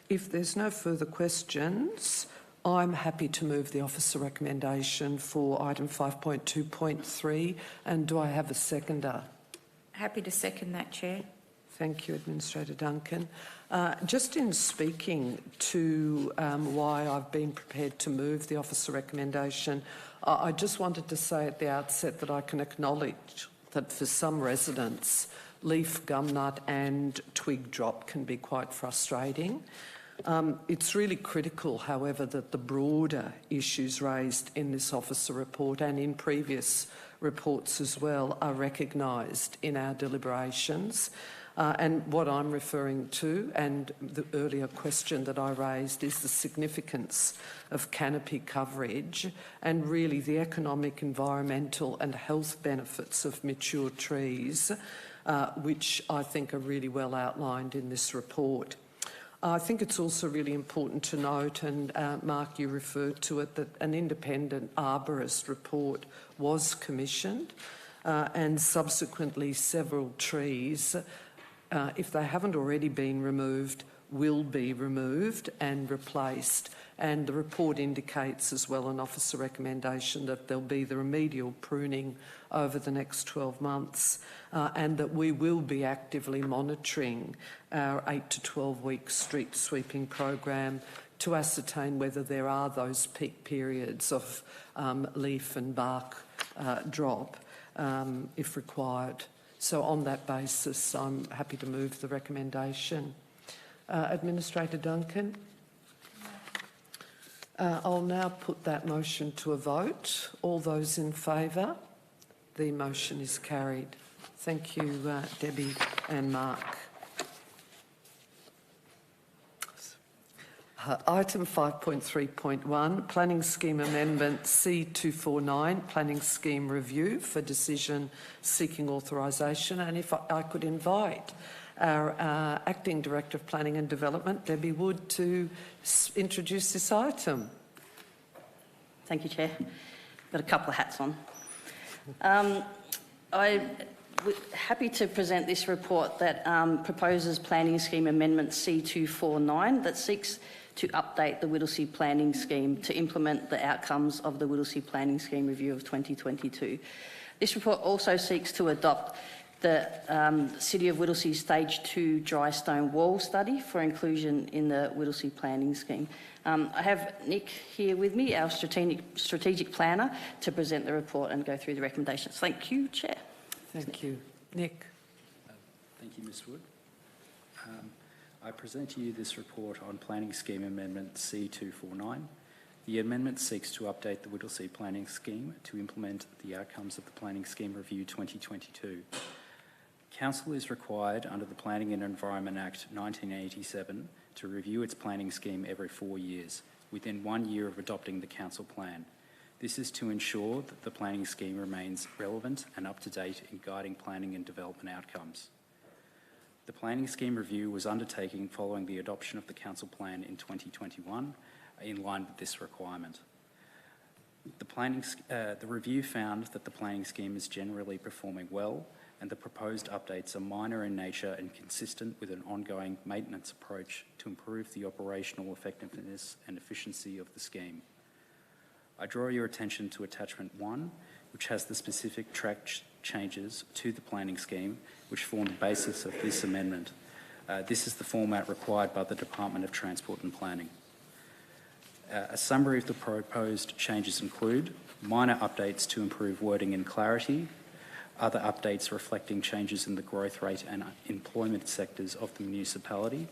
If there's no further questions, I'm happy to move the officer recommendation for item 5.2.3. And do I have a seconder? Happy to second that, Chair. Thank you, Administrator Duncan. Just in speaking to why I've been prepared to move the officer recommendation, I just wanted to say at the outset that I can acknowledge that for some residents, leaf, gum nut and twig drop can be quite frustrating. It's really critical, however, that the broader issues raised in this officer report and in previous reports as well are recognised in our deliberations. And what I'm referring to, and the earlier question that I raised, is the significance of canopy coverage and really the economic, environmental and health benefits of mature trees, which I think are really well outlined in this report. I think it's also really important to note, and Mark, you referred to it, that an independent arborist report was commissioned, and subsequently several trees, if they haven't already been removed, will be removed and replaced. And the report indicates as well an officer recommendation that there'll be the remedial pruning over the next 12 months and that we will be actively monitoring our 8 to 12 week street sweeping program to ascertain whether there are those peak periods of leaf and bark drop if required. So on that basis, I'm happy to move the recommendation. Administrator Duncan? I'll now put that motion to a vote. All those in favour? The motion is carried. Thank you, Debbie and Mark. Item 5.3.1, Planning Scheme Amendment C249, Planning Scheme Review for decision seeking authorisation. And if I could invite our Acting Director of Planning and Development, Debbie Wood, to introduce this item. Thank you, Chair. Got a couple of hats on. I'm happy to present this report that proposes Planning Scheme Amendment C249 that seeks to update the Whittlesea Planning Scheme to implement the outcomes of the Whittlesea Planning Scheme Review of 2022. This report also seeks to adopt the City of Whittlesea Stage 2 dry stone wall study for inclusion in the Whittlesea Planning Scheme. I have Nick here with me, our strategic planner, to present the report and go through the recommendations. Thank you, Chair. Thank you. Nick. Thank you, Ms Wood. I present to you this report on Planning Scheme Amendment C249. The amendment seeks to update the Whittlesea Planning Scheme to implement the outcomes of the Planning Scheme Review 2022. Council is required under the Planning and Environment Act 1987 to review its planning scheme every 4 years, within 1 year of adopting the council plan. This is to ensure that the planning scheme remains relevant and up to date in guiding planning and development outcomes. The planning scheme review was undertaken following the adoption of the council plan in 2021 in line with this requirement. The review found that the planning scheme is generally performing well and the proposed updates are minor in nature and consistent with an ongoing maintenance approach to improve the operational effectiveness and efficiency of the scheme. I draw your attention to Attachment 1, which has the specific track changes to the planning scheme, which form the basis of this amendment. This is the format required by the Department of Transport and Planning. A summary of the proposed changes include minor updates to improve wording and clarity, other updates reflecting changes in the growth rate and employment sectors of the municipality,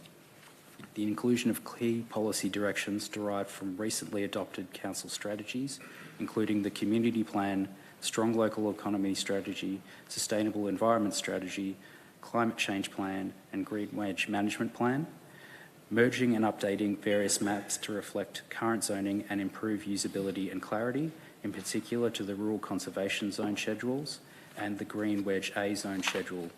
the inclusion of key policy directions derived from recently adopted council strategies, including the community plan, strong local economy strategy, sustainable environment strategy, climate change plan, and green wedge management plan, merging and updating various maps to reflect current zoning and improve usability and clarity, in particular to the rural conservation zone schedules and the green wedge A zone schedule.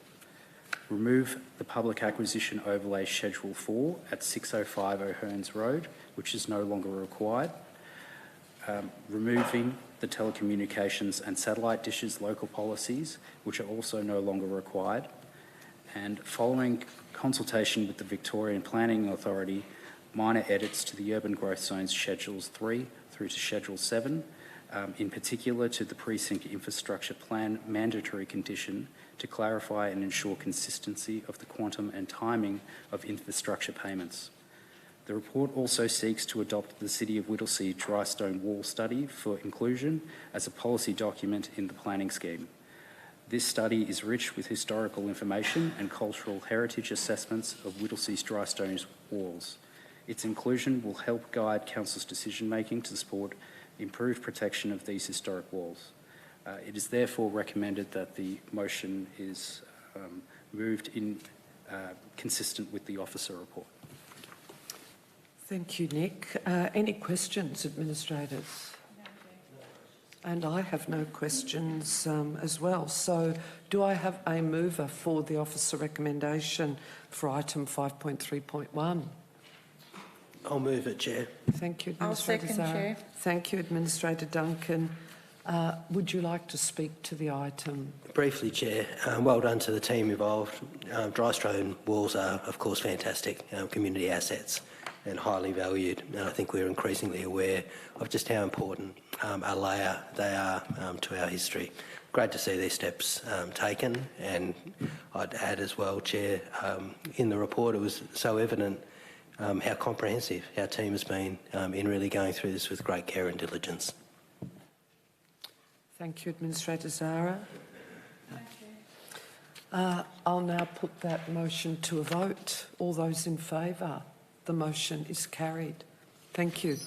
Remove the public acquisition overlay schedule 4 at 605 O'Hearns Road, which is no longer required. Removing the telecommunications and satellite dishes local policies, which are also no longer required. And following consultation with the Victorian Planning Authority, minor edits to the urban growth zones schedules 3 through to schedule 7, in particular to the precinct infrastructure plan mandatory condition to clarify and ensure consistency of the quantum and timing of infrastructure payments. The report also seeks to adopt the City of Whittlesea dry stone wall study for inclusion as a policy document in the planning scheme. This study is rich with historical information and cultural heritage assessments of Whittlesea's dry stone walls. Its inclusion will help guide Council's decision-making to support improved protection of these historic walls. It is therefore recommended that the motion is moved in consistent with the officer report. Thank you, Nick. Any questions, administrators? And I have no questions as well. So do I have a mover for the officer recommendation for item 5.3.1? I'll move it, Chair. Thank you, Administrator I'll second, Zara. Chair. Thank you, Administrator Duncan. Would you like to speak to the item? Briefly, Chair. Well done to the team involved. Dry stone walls are, of course, fantastic community assets and highly valued. And I think we're increasingly aware of just how important a layer they are to our history. Great to see these steps taken. And I'd add as well, Chair, in the report it was so evident how comprehensive our team has been in really going through this with great care and diligence. Thank you, Administrator Zara. I'll now put that motion to a vote. All those in favour? The motion is carried. Thank you.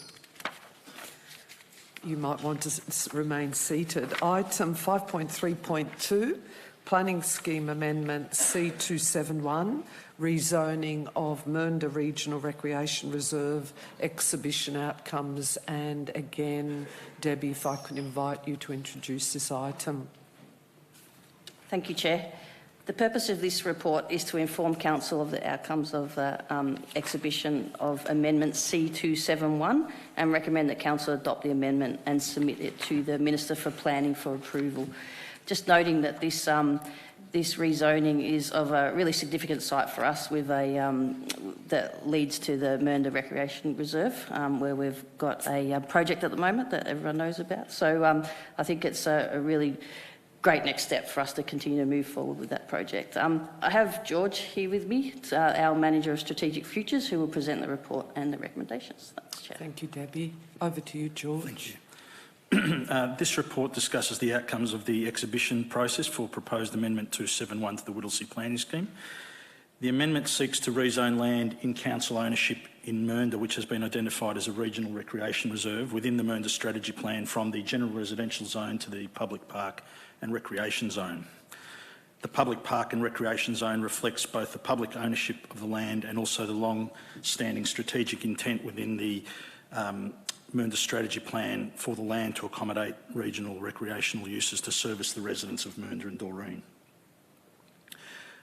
You might want to remain seated. Item 5.3.2, Planning Scheme Amendment C271, rezoning of Mernda Regional Recreation Reserve exhibition outcomes. And again, Debbie, if I could invite you to introduce this item. Thank you, Chair. The purpose of this report is to inform Council of the outcomes of the exhibition of Amendment C271 and recommend that Council adopt the amendment and submit it to the Minister for Planning for approval. Just noting that this rezoning is of a really significant site for us with that leads to the Mernda Recreation Reserve, where we've got a project at the moment that everyone knows about. So I think it's a really great next step for us to continue to move forward with that project. I have George here with me, our Manager of Strategic Futures, who will present the report and the recommendations. Thanks, Chair. Thank you, Debbie. Over to you, George. Thank you. This report discusses the outcomes of the exhibition process for proposed Amendment 271 to the Whittlesea Planning Scheme. The amendment seeks to rezone land in council ownership in Mernda, which has been identified as a regional recreation reserve within the Mernda strategy plan, from the general residential zone to the public park and recreation zone. The public park and recreation zone reflects both the public ownership of the land and also the long-standing strategic intent within the Mernda strategy plan for the land to accommodate regional recreational uses to service the residents of Mernda and Doreen.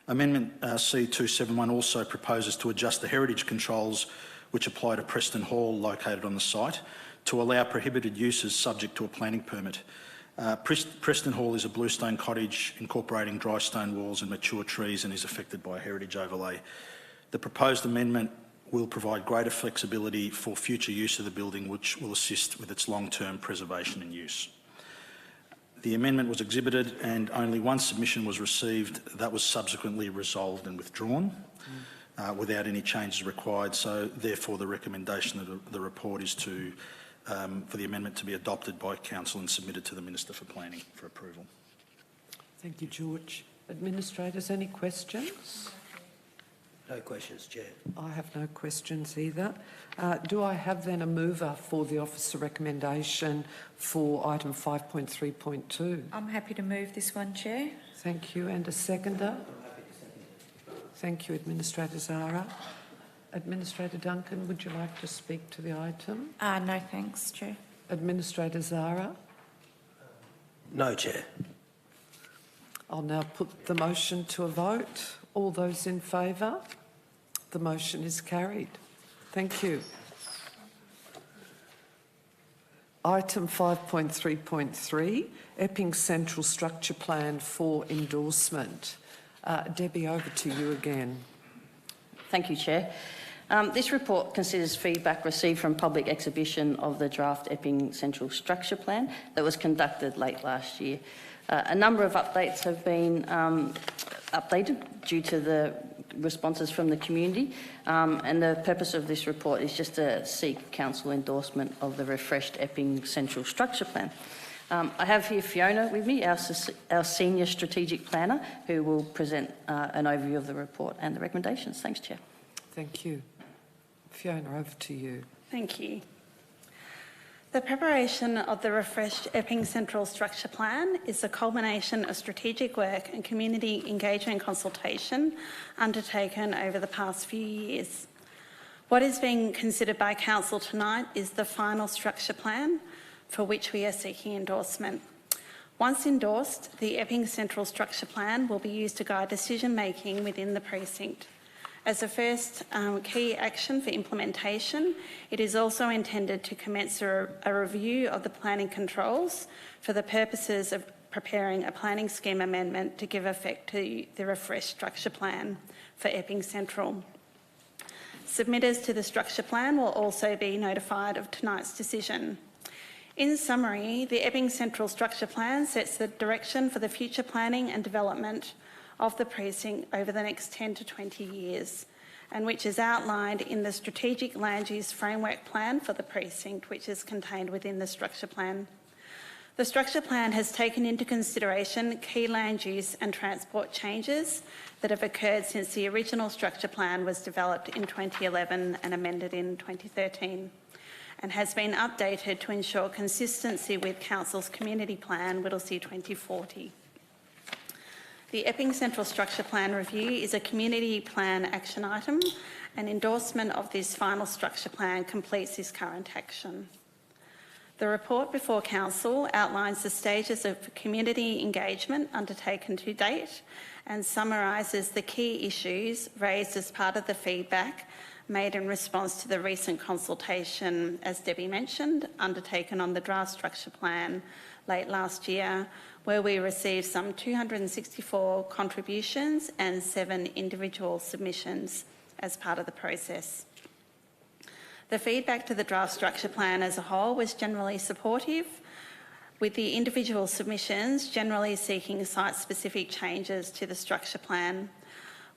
Amendment C271 also proposes to adjust the heritage controls which apply to Preston Hall, located on the site, to allow prohibited uses subject to a planning permit. Preston Hall is a bluestone cottage incorporating dry stone walls and mature trees and is affected by a heritage overlay. The proposed amendment will provide greater flexibility for future use of the building, which will assist with its long-term preservation and use. The amendment was exhibited and only one submission was received. That was subsequently resolved and withdrawn without any changes required. So therefore the recommendation of the report is to for the amendment to be adopted by Council and submitted to the Minister for Planning for approval. Thank you, George. Administrators, any questions? No questions, Chair. I have no questions either. Do I have then a mover for the officer recommendation for item 5.3.2? I'm happy to move this one, Chair. Thank you. And a seconder? Thank you, Administrator Zara. Administrator Duncan, would you like to speak to the item? No, thanks, Chair. Administrator Zara? No, Chair. I'll now put the motion to a vote. All those in favour? The motion is carried. Thank you. Item 5.3.3, Epping Central Structure Plan for endorsement. Debbie, over to you again. Thank you, Chair. This report considers feedback received from public exhibition of the draft Epping Central Structure Plan that was conducted late last year. A number of updates have been updated due to the responses from the community, and the purpose of this report is just to seek council endorsement of the refreshed Epping Central Structure Plan. I have here Fiona with me, our Senior Strategic Planner, who will present an overview of the report and the recommendations. Thanks, Chair. Thank you. Fiona, over to you. Thank you. The preparation of the refreshed Epping Central Structure Plan is a culmination of strategic work and community engagement consultation undertaken over the past few years. What is being considered by Council tonight is the final structure plan for which we are seeking endorsement. Once endorsed, the Epping Central Structure Plan will be used to guide decision-making within the precinct. As a first key action for implementation, it is also intended to commence a review of the planning controls for the purposes of preparing a planning scheme amendment to give effect to the refreshed structure plan for Epping Central. Submitters to the structure plan will also be notified of tonight's decision. In summary, the Epping Central Structure Plan sets the direction for the future planning and development of the precinct over the next 10 to 20 years, and which is outlined in the Strategic Land Use Framework Plan for the precinct, which is contained within the structure plan. The structure plan has taken into consideration key land use and transport changes that have occurred since the original structure plan was developed in 2011 and amended in 2013, and has been updated to ensure consistency with Council's Community Plan Whittlesea 2040. The Epping Central Structure Plan review is a community plan action item, and endorsement of this final structure plan completes this current action. The report before Council outlines the stages of community engagement undertaken to date and summarises the key issues raised as part of the feedback made in response to the recent consultation, as Debbie mentioned, undertaken on the draft structure plan late last year, where we received some 264 contributions and 7 individual submissions as part of the process. The feedback to the draft structure plan as a whole was generally supportive, with the individual submissions generally seeking site-specific changes to the structure plan.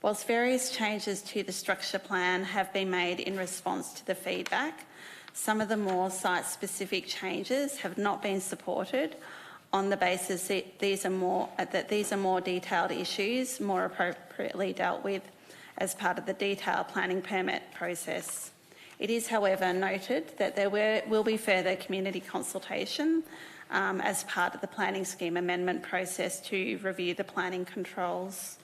Whilst various changes to the structure plan have been made in response to the feedback, some of the more site-specific changes have not been supported on the basis that these are more detailed issues, more appropriately dealt with as part of the detailed planning permit process. It is, however, noted that there will be further community consultation as part of the planning scheme amendment process to review the planning controls.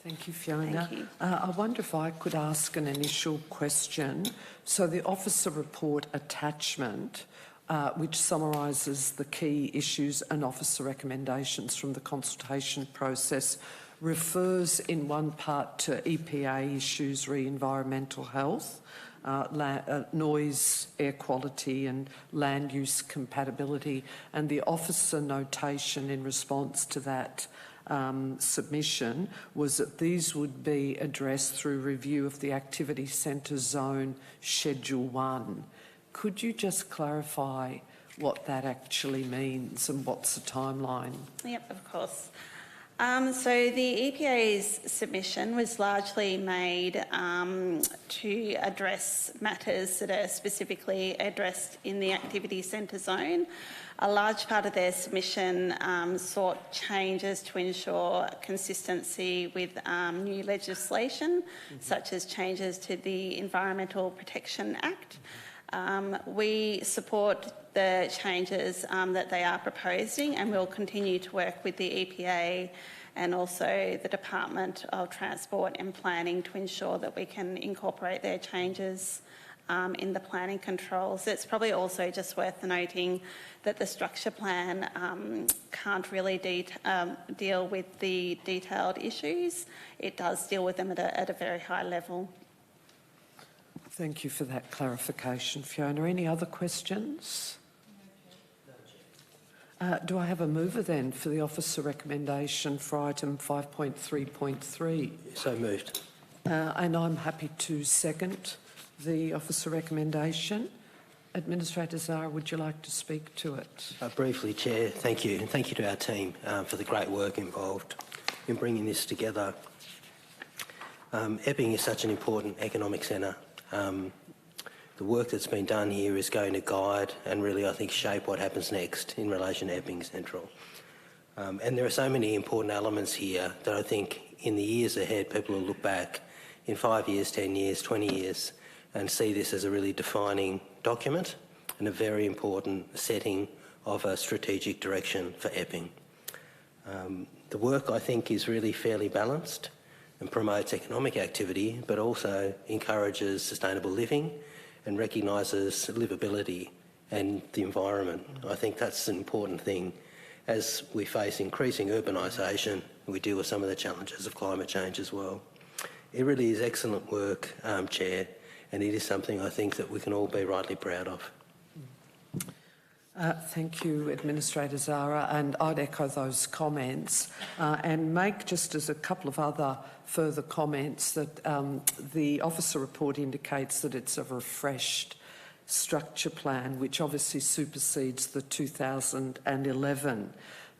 Thank you, Fiona. Thank you. I wonder if I could ask an initial question. So the officer report attachment, which summarises the key issues and officer recommendations from the consultation process, refers in one part to EPA issues re environmental health, noise, air quality and land use compatibility, and the officer notation in response to that submission was that these would be addressed through review of the Activity Centre Zone Schedule 1. Could you just clarify what that actually means and what's the timeline? Yep, of course. So the EPA's submission was largely made to address matters that are specifically addressed in the Activity Centre Zone. A large part of their submission sought changes to ensure consistency with new legislation, such as changes to the Environmental Protection Act. We support the changes that they are proposing, and we'll continue to work with the EPA and also the Department of Transport and Planning to ensure that we can incorporate their changes in the planning controls. It's probably also just worth noting that the structure plan can't really deal with the detailed issues. It does deal with them at a very high level. Thank you for that clarification, Fiona. Any other questions? Do I have a mover then for the officer recommendation for item 5.3.3? So moved. And I'm happy to second the officer recommendation. Administrator Zara, would you like to speak to it? Briefly, Chair, thank you. And thank you to our team for the great work involved in bringing this together. Epping is such an important economic centre. The work that's been done here is going to guide and really, I think, shape what happens next in relation to Epping Central. And there are so many important elements here that I think in the years ahead people will look back in 5 years, 10 years, 20 years and see this as a really defining document and a very important setting of a strategic direction for Epping. The work, I think, is really fairly balanced and promotes economic activity, but also encourages sustainable living and recognises livability and the environment. I think that's an important thing as we face increasing urbanisation and we deal with some of the challenges of climate change as well. It really is excellent work, Chair, and it is something I think that we can all be rightly proud of. Thank you, Administrator Zara, and I'd echo those comments and make just as a couple of other further comments that the officer report indicates that it's a refreshed structure plan, which obviously supersedes the 2011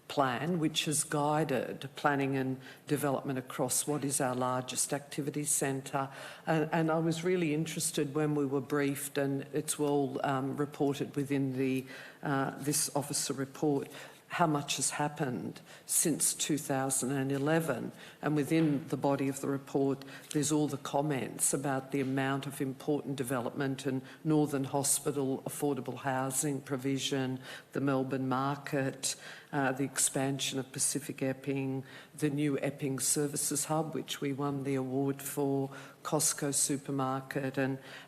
plan, which has guided planning and development across what is our largest activity centre. And I was really interested when we were briefed, and it's well reported within the this officer report, how much has happened since 2011. And within the body of the report, there's all the comments about the amount of important development and Northern Hospital, affordable housing provision, the Melbourne market, the expansion of Pacific Epping, the new Epping Services Hub, which we won the award for, Costco supermarket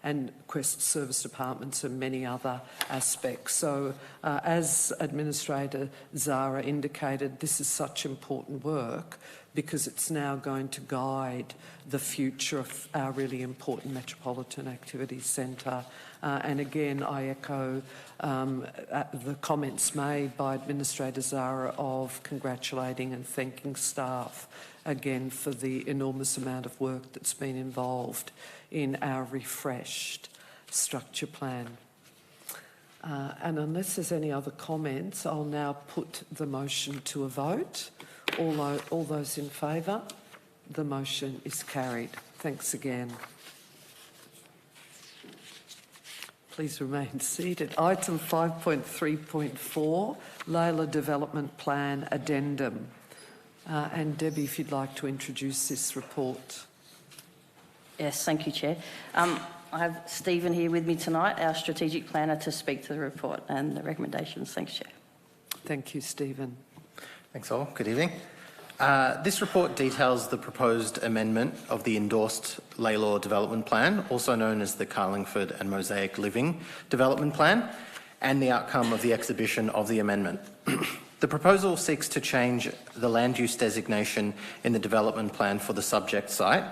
and Quest Service Departments and many other aspects. So as Administrator Zara indicated, this is such important work because it's now going to guide the future of our really important Metropolitan Activity Centre. And again, I echo the comments made by Administrator Zara of congratulating and thanking staff again for the enormous amount of work that's been involved in our refreshed structure plan. And unless there's any other comments, I'll now put the motion to a vote. All those in favour? The motion is carried. Thanks again. Please remain seated. Item 5.3.4, Layla Development Plan Addendum. And Debbie, if you'd like to introduce this report. Yes, thank you, Chair. I have Stephen here with me tonight, our strategic planner, to speak to the report and the recommendations. Thanks, Chair. Thank you, Stephen. Thanks all. Good evening. This report details the proposed amendment of the endorsed Laylaw Development Plan, also known as the Carlingford and Mosaic Living Development Plan, and the outcome of the exhibition of the amendment. The proposal seeks to change the land use designation in the development plan for the subject site,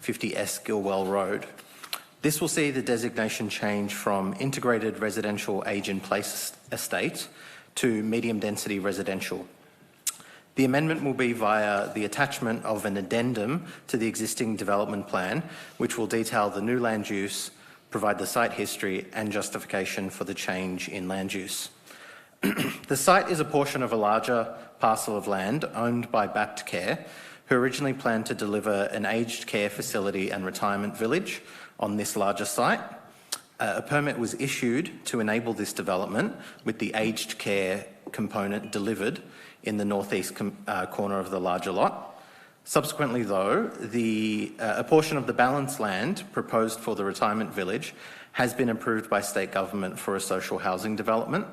50S Gilwell Road. This will see the designation change from integrated residential age-in-place estate to medium-density residential. The amendment will be via the attachment of an addendum to the existing development plan, which will detail the new land use, provide the site history and justification for the change in land use. The site is a portion of a larger parcel of land owned by Bapt Care, who originally planned to deliver an aged care facility and retirement village on this larger site. A permit was issued to enable this development, with the aged care component delivered in the northeast corner of the larger lot. Subsequently, though, a portion of the balance land proposed for the retirement village has been approved by state government for a social housing development.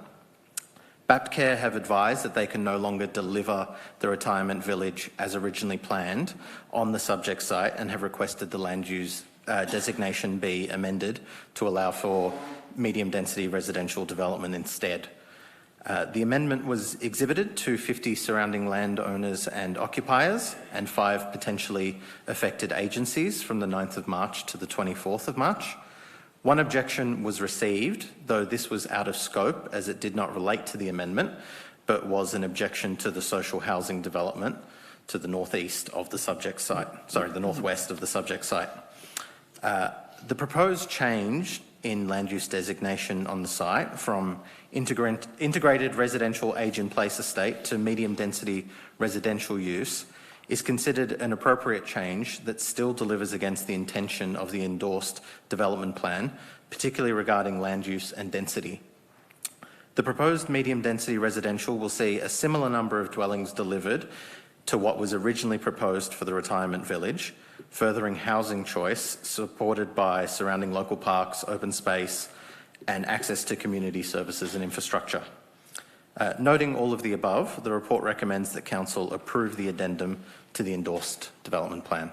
Bapt Care have advised that they can no longer deliver the retirement village as originally planned on the subject site and have requested the land use designation be amended to allow for medium density residential development instead. The amendment was exhibited to 50 surrounding landowners and occupiers and 5 potentially affected agencies from the 9th of March to the 24th of March. One objection was received, though this was out of scope as it did not relate to the amendment, but was an objection to the social housing development to the northeast of the subject site, the northwest of the subject site. The proposed change in land use designation on the site from integrated residential age-in-place estate to medium density residential use is considered an appropriate change that still delivers against the intention of the endorsed development plan, particularly regarding land use and density. The proposed medium density residential will see a similar number of dwellings delivered to what was originally proposed for the retirement village, furthering housing choice supported by surrounding local parks, open space and access to community services and infrastructure. Noting all of the above, the report recommends that Council approve the addendum to the endorsed development plan.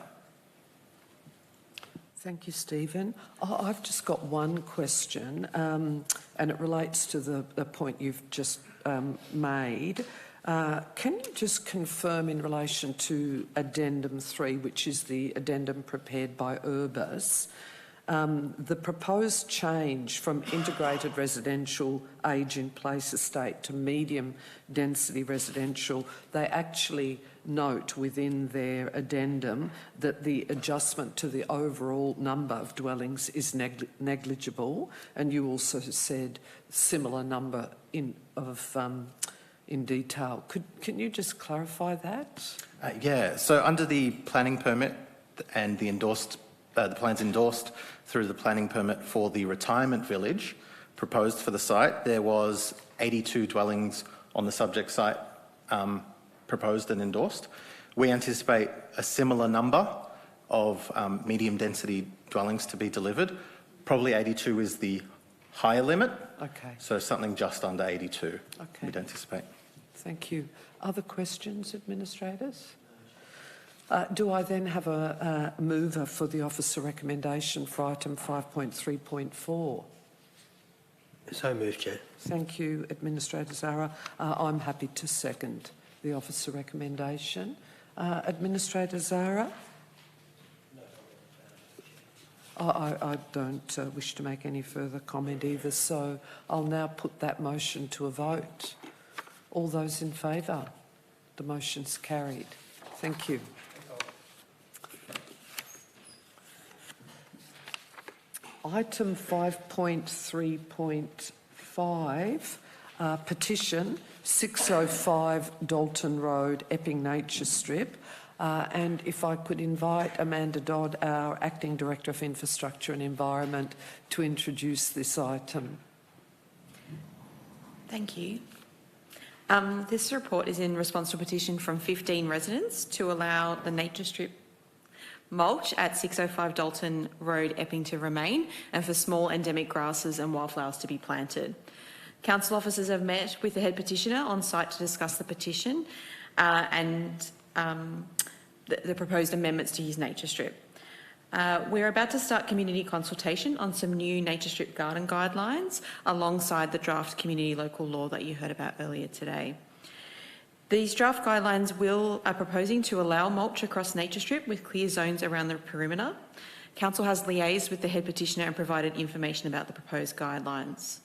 Thank you, Stephen. I've just got one question, and it relates to the point you've just made. Can you just confirm in relation to Addendum 3, which is the addendum prepared by Urbis, the proposed change from integrated residential age-in-place estate to medium-density residential, they actually note within their addendum that the adjustment to the overall number of dwellings is negligible, and you also said similar number in detail. Can you just clarify that? Yeah, so under the planning permit and the plans endorsed through the planning permit for the retirement village proposed for the site, there was 82 dwellings on the subject site proposed and endorsed. We anticipate a similar number of medium density dwellings to be delivered. Probably 82 is the higher limit. Okay. So something just under 82, Okay. we'd anticipate. Thank you. Other questions, administrators? Do I then have a mover for the officer recommendation for item 5.3.4? So moved, Chair. Thank you, Administrator Zara. I'm happy to second the officer recommendation. Administrator Zara? I don't wish to make any further comment either, so I'll now put that motion to a vote. All those in favour? The motion's carried. Thank you. Item 5.3.5, petition 605 Dalton Road, Epping Nature Strip. And if I could invite Amanda Dodd, our Acting Director of Infrastructure and Environment, to introduce this item. Thank you. This report is in response to a petition from 15 residents to allow the nature strip mulch at 605 Dalton Road, Epping to remain, and for small endemic grasses and wildflowers to be planted. Council officers have met with the head petitioner on site to discuss the petition and the proposed amendments to his nature strip. We're about to start community consultation on some new nature strip garden guidelines alongside the draft community local law that you heard about earlier today. These draft guidelines are proposing to allow mulch across nature strip with clear zones around the perimeter. Council has liaised with the head petitioner and provided information about the proposed guidelines.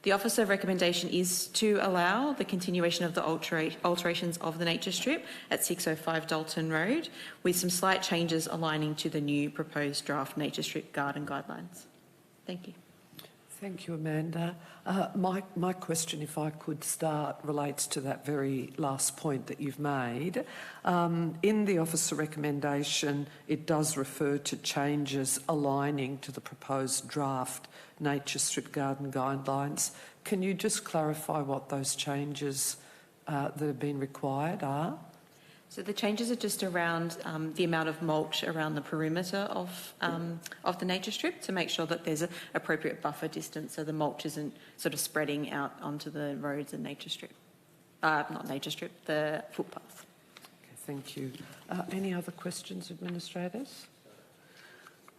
The officer recommendation is to allow the continuation of the alterations of the nature strip at 605 Dalton Road, with some slight changes aligning to the new proposed draft nature strip garden guidelines. Thank you. Thank you, Amanda. My question, if I could start, relates to that very last point that you've made. In the officer recommendation, it does refer to changes aligning to the proposed draft nature strip garden guidelines. Can you just clarify what those changes that have been required are? So the changes are just around the amount of mulch around the perimeter of the nature strip to make sure that there's an appropriate buffer distance so the mulch isn't sort of spreading out onto the roads and nature strip. Not nature strip, the footpath. Okay, thank you. Any other questions, administrators?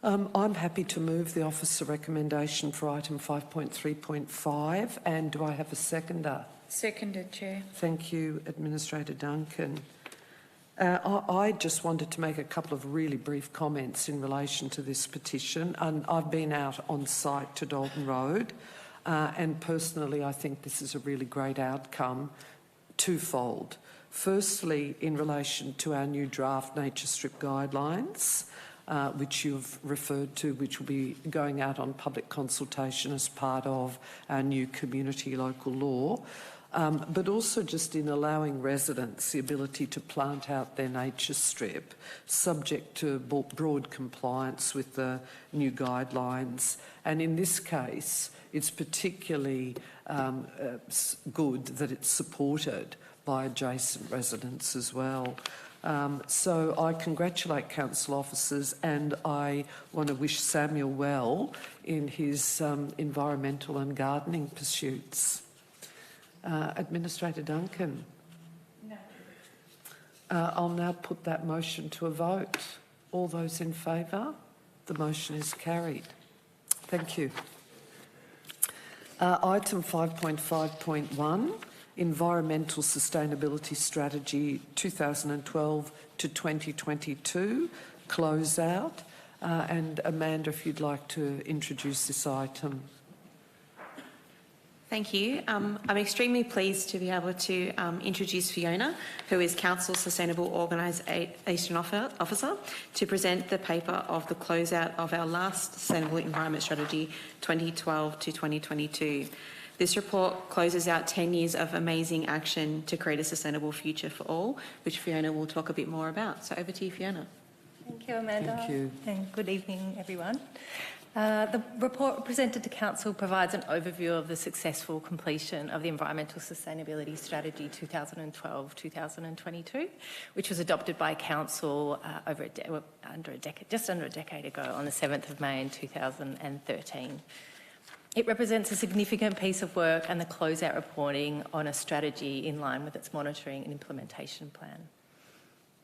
I'm happy to move the officer recommendation for item 5.3.5, and do I have a seconder? Seconded, Chair. Thank you, Administrator Duncan. I just wanted to make a couple of really brief comments in relation to this petition. And I've been out on site to Dalton Road, and personally I think this is a really great outcome, twofold. Firstly, in relation to our new draft nature strip guidelines, which you've referred to, which will be going out on public consultation as part of our new community local law. But also just in allowing residents the ability to plant out their nature strip, subject to broad compliance with the new guidelines. And in this case, it's particularly good that it's supported by adjacent residents as well. So I congratulate council officers, and I want to wish Samuel well in his environmental and gardening pursuits. Administrator Duncan. No. I'll now put that motion to a vote. All those in favour? The motion is carried. Thank you. Item 5.5.1, Environmental Sustainability Strategy 2012 to 2022, closeout. And Amanda, if you'd like to introduce this item. Thank you. I'm extremely pleased to be able to introduce Fiona, who is Council's Sustainable Organisation Officer, to present the paper of the closeout of our last Sustainable Environment Strategy 2012 to 2022. This report closes out 10 years of amazing action to create a sustainable future for all, which Fiona will talk a bit more about. So over to you, Fiona. Thank you, Amanda. Thank you. And good evening, everyone. The report presented to Council provides an overview of the successful completion of the Environmental Sustainability Strategy 2012-2022, which was adopted by Council just under a decade ago on the 7th of May in 2013. It represents a significant piece of work and the closeout reporting on a strategy in line with its monitoring and implementation plan.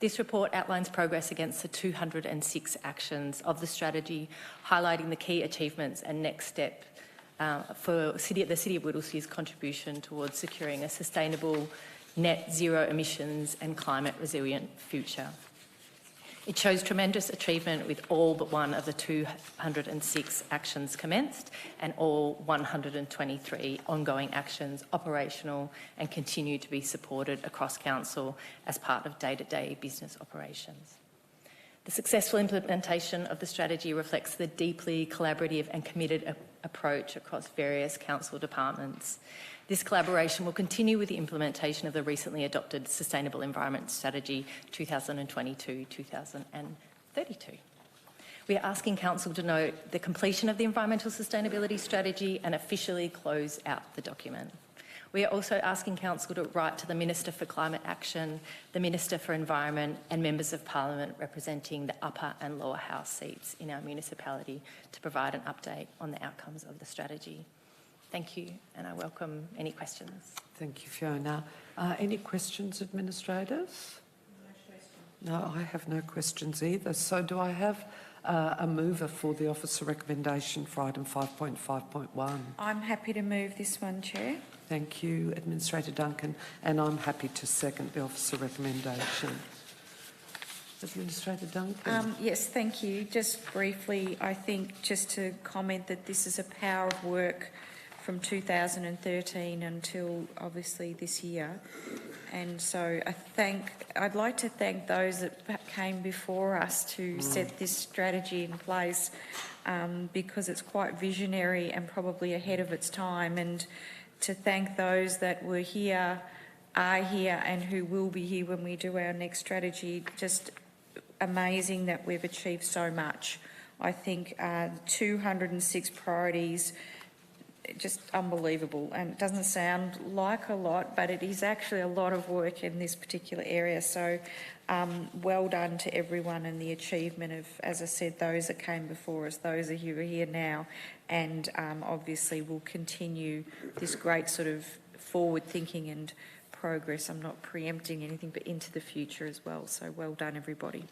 This report outlines progress against the 206 actions of the strategy, highlighting the key achievements and next step for the City of Whittlesea's contribution towards securing a sustainable, net zero emissions and climate resilient future. It shows tremendous achievement with all but one of the 206 actions commenced and all 123 ongoing actions operational and continue to be supported across Council as part of day-to-day business operations. The successful implementation of the strategy reflects the deeply collaborative and committed approach across various Council departments. This collaboration will continue with the implementation of the recently adopted Sustainable Environment Strategy 2022-2032. We are asking Council to note the completion of the Environmental Sustainability Strategy and officially close out the document. We are also asking Council to write to the Minister for Climate Action, the Minister for Environment and Members of Parliament representing the upper and lower house seats in our municipality to provide an update on the outcomes of the strategy. Thank you, and I welcome any questions. Thank you, Fiona. Any questions, administrators? No, I have no questions either. So do I have a mover for the officer recommendation for item 5.5.1? I'm happy to move this one, Chair. Thank you, Administrator Duncan, and I'm happy to second the officer recommendation. Administrator Duncan. Yes, thank you. Just briefly, I think just to comment that this is a power of work from 2013 until obviously this year. And so I'd like to thank those that came before us to set this strategy in place because it's quite visionary and probably ahead of its time, and to thank those that were here, are here and who will be here when we do our next strategy. Just amazing that we've achieved so much. I think 206 priorities, just unbelievable, and it doesn't sound like a lot, but it is actually a lot of work in this particular area. So well done to everyone, and the achievement of, as I said, those that came before us, those who are here now, and obviously will continue this great sort of forward thinking and progress. I'm not preempting anything, but into the future as well. So well done, everybody.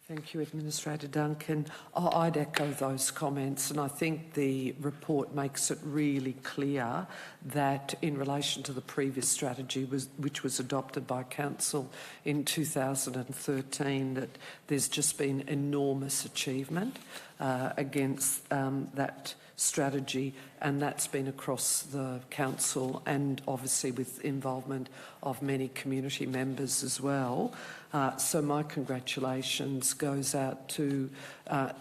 Thank you, Administrator Duncan. I'd echo those comments, and I think the report makes it really clear that in relation to the previous strategy, which was adopted by Council in 2013, that there's just been enormous achievement against that strategy, and that's been across the Council and obviously with involvement of many community members as well. So my congratulations goes out to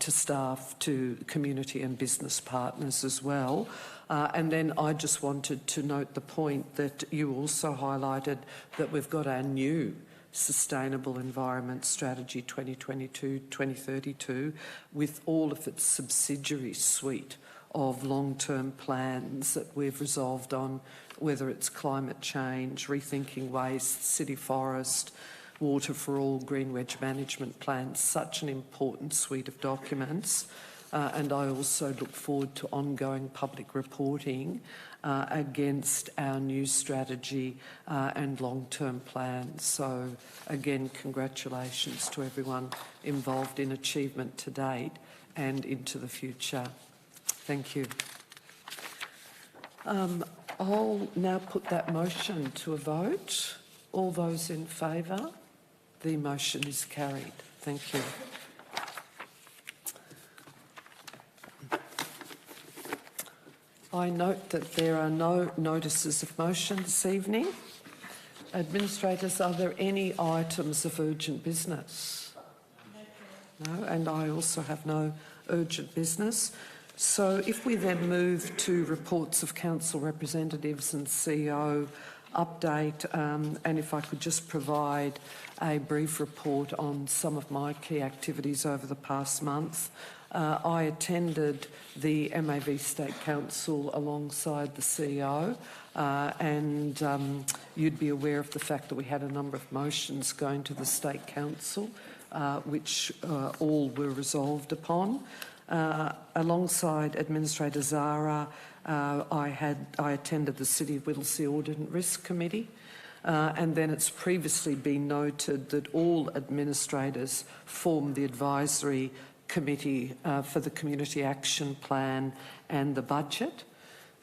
staff, to community and business partners as well. And then I just wanted to note the point that you also highlighted that we've got our new Sustainable Environment Strategy 2022-2032 with all of its subsidiary suite of long-term plans that we've resolved on, whether it's climate change, rethinking waste, city forest, water for all, green wedge management plans, such an important suite of documents. And I also look forward to ongoing public reporting against our new strategy and long-term plans. So again, congratulations to everyone involved in achievement to date and into the future. Thank you. I'll now put that motion to a vote. All those in favour? The motion is carried. Thank you. I note that there are no notices of motion this evening. Administrators, are there any items of urgent business? No, and I also have no urgent business. So if we then move to reports of council representatives and CEO update, and if I could just provide a brief report on some of my key activities over the past month. I attended the MAV State Council alongside the CEO, and you'd be aware of the fact that we had a number of motions going to the State Council, which all were resolved upon. Alongside Administrator Zara, I attended the City of Whittlesea Audit and Risk Committee, and then it's previously been noted that all administrators form the advisory committee for the Community Action Plan and the budget.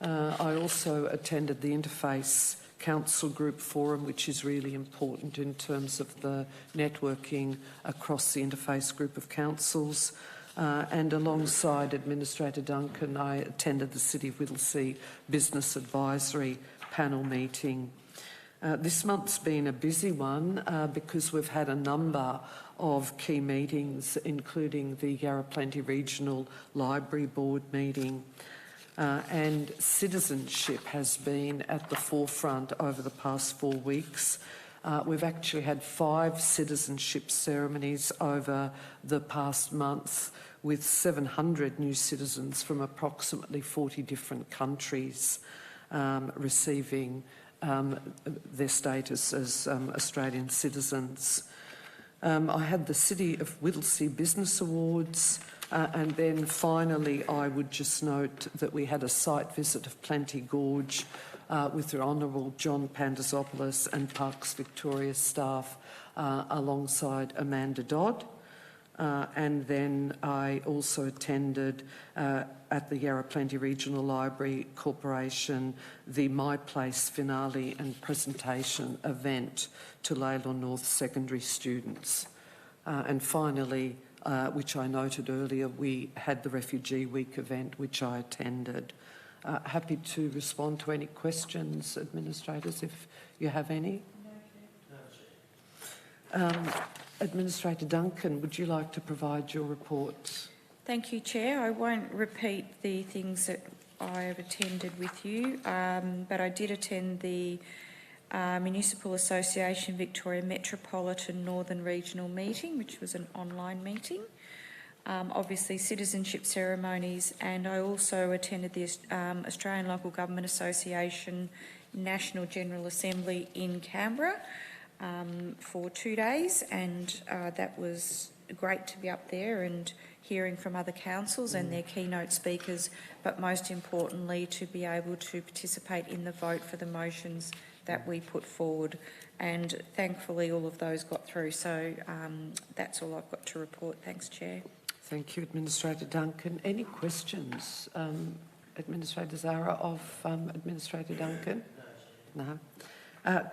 I also attended the Interface Council Group Forum, which is really important in terms of the networking across the Interface Group of Councils. And alongside Administrator Duncan, I attended the City of Whittlesea Business Advisory Panel meeting. This month's been a busy one because we've had a number of key meetings, including the Yarra Plenty Regional Library Board meeting. And citizenship has been at the forefront over the past 4 weeks. We've actually had 5 citizenship ceremonies over the past month, with 700 new citizens from approximately 40 different countries receiving their status as Australian citizens. I had the City of Whittlesea Business Awards, and then finally I would just note that we had a site visit of Plenty Gorge with the Honourable John Pandasopoulos and Parks Victoria staff alongside Amanda Dodd. And then I also attended at the Yarra Plenty Regional Library Corporation the My Place finale and presentation event to Lalor North secondary students. And finally, which I noted earlier, we had the Refugee Week event, which I attended. Happy to respond to any questions, administrators, if you have any. Administrator Duncan, would you like to provide your report? Thank you, Chair. I won't repeat the things that I have attended with you, but I did attend the Municipal Association Victoria Metropolitan Northern Regional meeting, which was an online meeting. Obviously citizenship ceremonies, and I also attended the Australian Local Government Association National General Assembly in Canberra for 2 days, and that was great to be up there and hearing from other councils and their keynote speakers, but most importantly to be able to participate in the vote for the motions that we put forward, and thankfully all of those got through. So that's all I've got to report. Thanks, Chair. Thank you, Administrator Duncan. Any questions, Administrator Zara, of Administrator Duncan? No.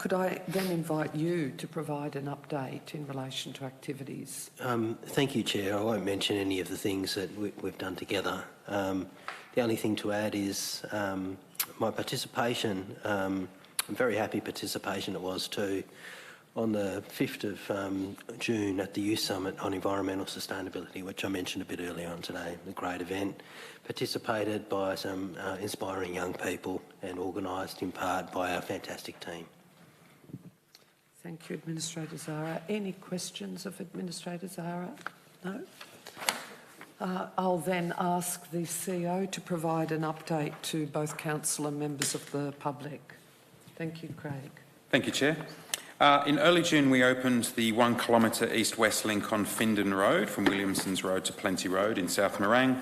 Could I then invite you to provide an update in relation to activities? Thank you, Chair. I won't mention any of the things that we've done together. The only thing to add is my participation. I'm very happy participation it was too. On the 5th of June at the Youth Summit on Environmental Sustainability, which I mentioned a bit earlier on today, a great event, participated by some inspiring young people and organised in part by our fantastic team. Thank you, Administrator Zara. Any questions of Administrator Zara? No? I'll then ask the CEO to provide an update to both council and members of the public. Thank you, Craig. Thank you, Chair. In early June, we opened the 1 kilometre east-west link on Findon Road from Williamson's Road to Plenty Road in South Morang.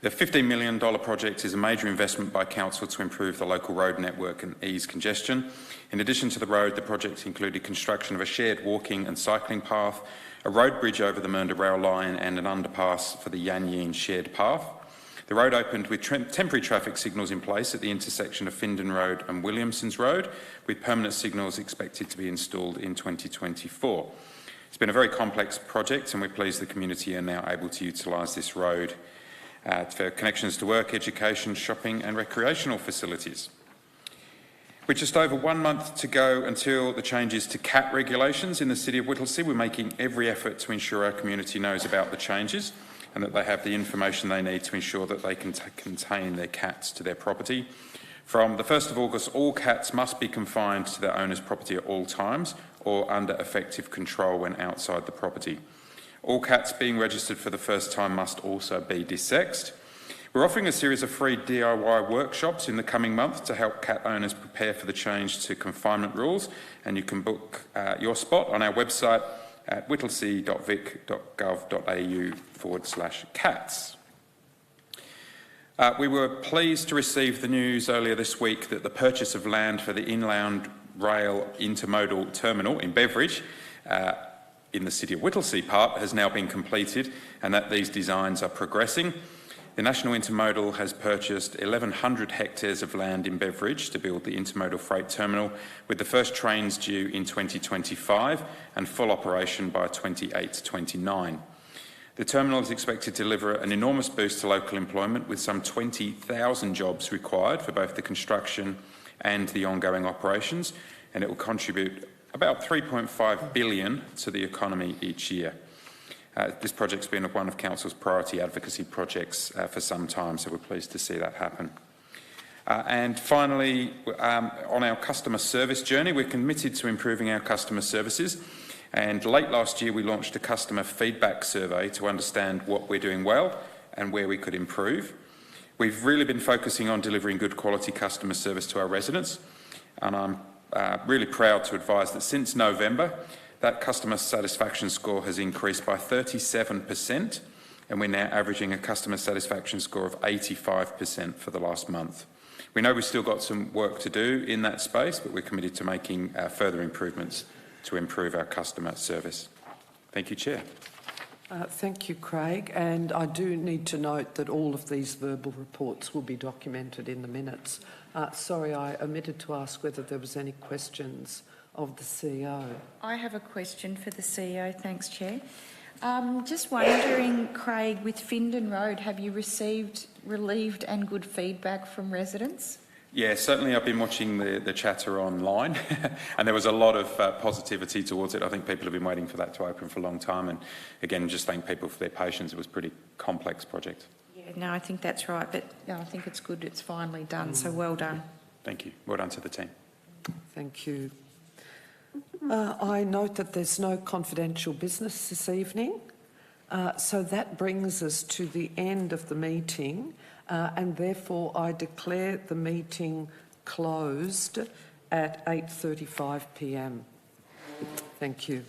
The $15 million project is a major investment by Council to improve the local road network and ease congestion. In addition to the road, the project included construction of a shared walking and cycling path, a road bridge over the Mernda rail line and an underpass for the Yan Yean shared path. The road opened with temporary traffic signals in place at the intersection of Findon Road and Williamsons Road, with permanent signals expected to be installed in 2024. It's been a very complex project, and we're pleased the community are now able to utilise this road for connections to work, education, shopping and recreational facilities. With just over 1 month to go until the changes to CAT regulations in the City of Whittlesea, we're making every effort to ensure our community knows about the changes and that they have the information they need to ensure that they can contain their cats to their property. From the 1st of August, all cats must be confined to their owner's property at all times or under effective control when outside the property. All cats being registered for the first time must also be desexed. We're offering a series of free DIY workshops in the coming month to help cat owners prepare for the change to confinement rules, and you can book your spot on our website at whittlesea.vic.gov.au/cats. We were pleased to receive the news earlier this week that the purchase of land for the Inland Rail Intermodal Terminal in Beveridge in the City of Whittlesea part has now been completed, and that these designs are progressing. The National Intermodal has purchased 1,100 hectares of land in Beveridge to build the intermodal freight terminal, with the first trains due in 2025 and full operation by 28-29. The terminal is expected to deliver an enormous boost to local employment, with some 20,000 jobs required for both the construction and the ongoing operations, and it will contribute about $3.5 billion to the economy each year. This project's been one of Council's priority advocacy projects for some time, so we're pleased to see that happen. And finally, on our customer service journey, we're committed to improving our customer services. And late last year, we launched a customer feedback survey to understand what we're doing well and where we could improve. We've really been focusing on delivering good quality customer service to our residents, and I'm really proud to advise that since November, that customer satisfaction score has increased by 37%, and we're now averaging a customer satisfaction score of 85% for the last month. We know we've still got some work to do in that space, but we're committed to making further improvements to improve our customer service. Thank you, Chair. Thank you, Craig. And I do need to note that all of these verbal reports will be documented in the minutes. Sorry, I omitted to ask whether there was any questions of the CEO. I have a question for the CEO. Thanks, Chair. Just wondering, Craig, with Findon Road, have you received relieved and good feedback from residents? Yeah, certainly I've been watching the chatter online and there was a lot of positivity towards it. I think people have been waiting for that to open for a long time, and again, just thank people for their patience. It was a pretty complex project. Yeah, no, I think that's right, but no, I think it's good it's finally done, so well done. Thank you. Well done to the team. Thank you. I note that there's no confidential business this evening, so that brings us to the end of the meeting, and therefore I declare the meeting closed at 8:35 p.m. Thank you.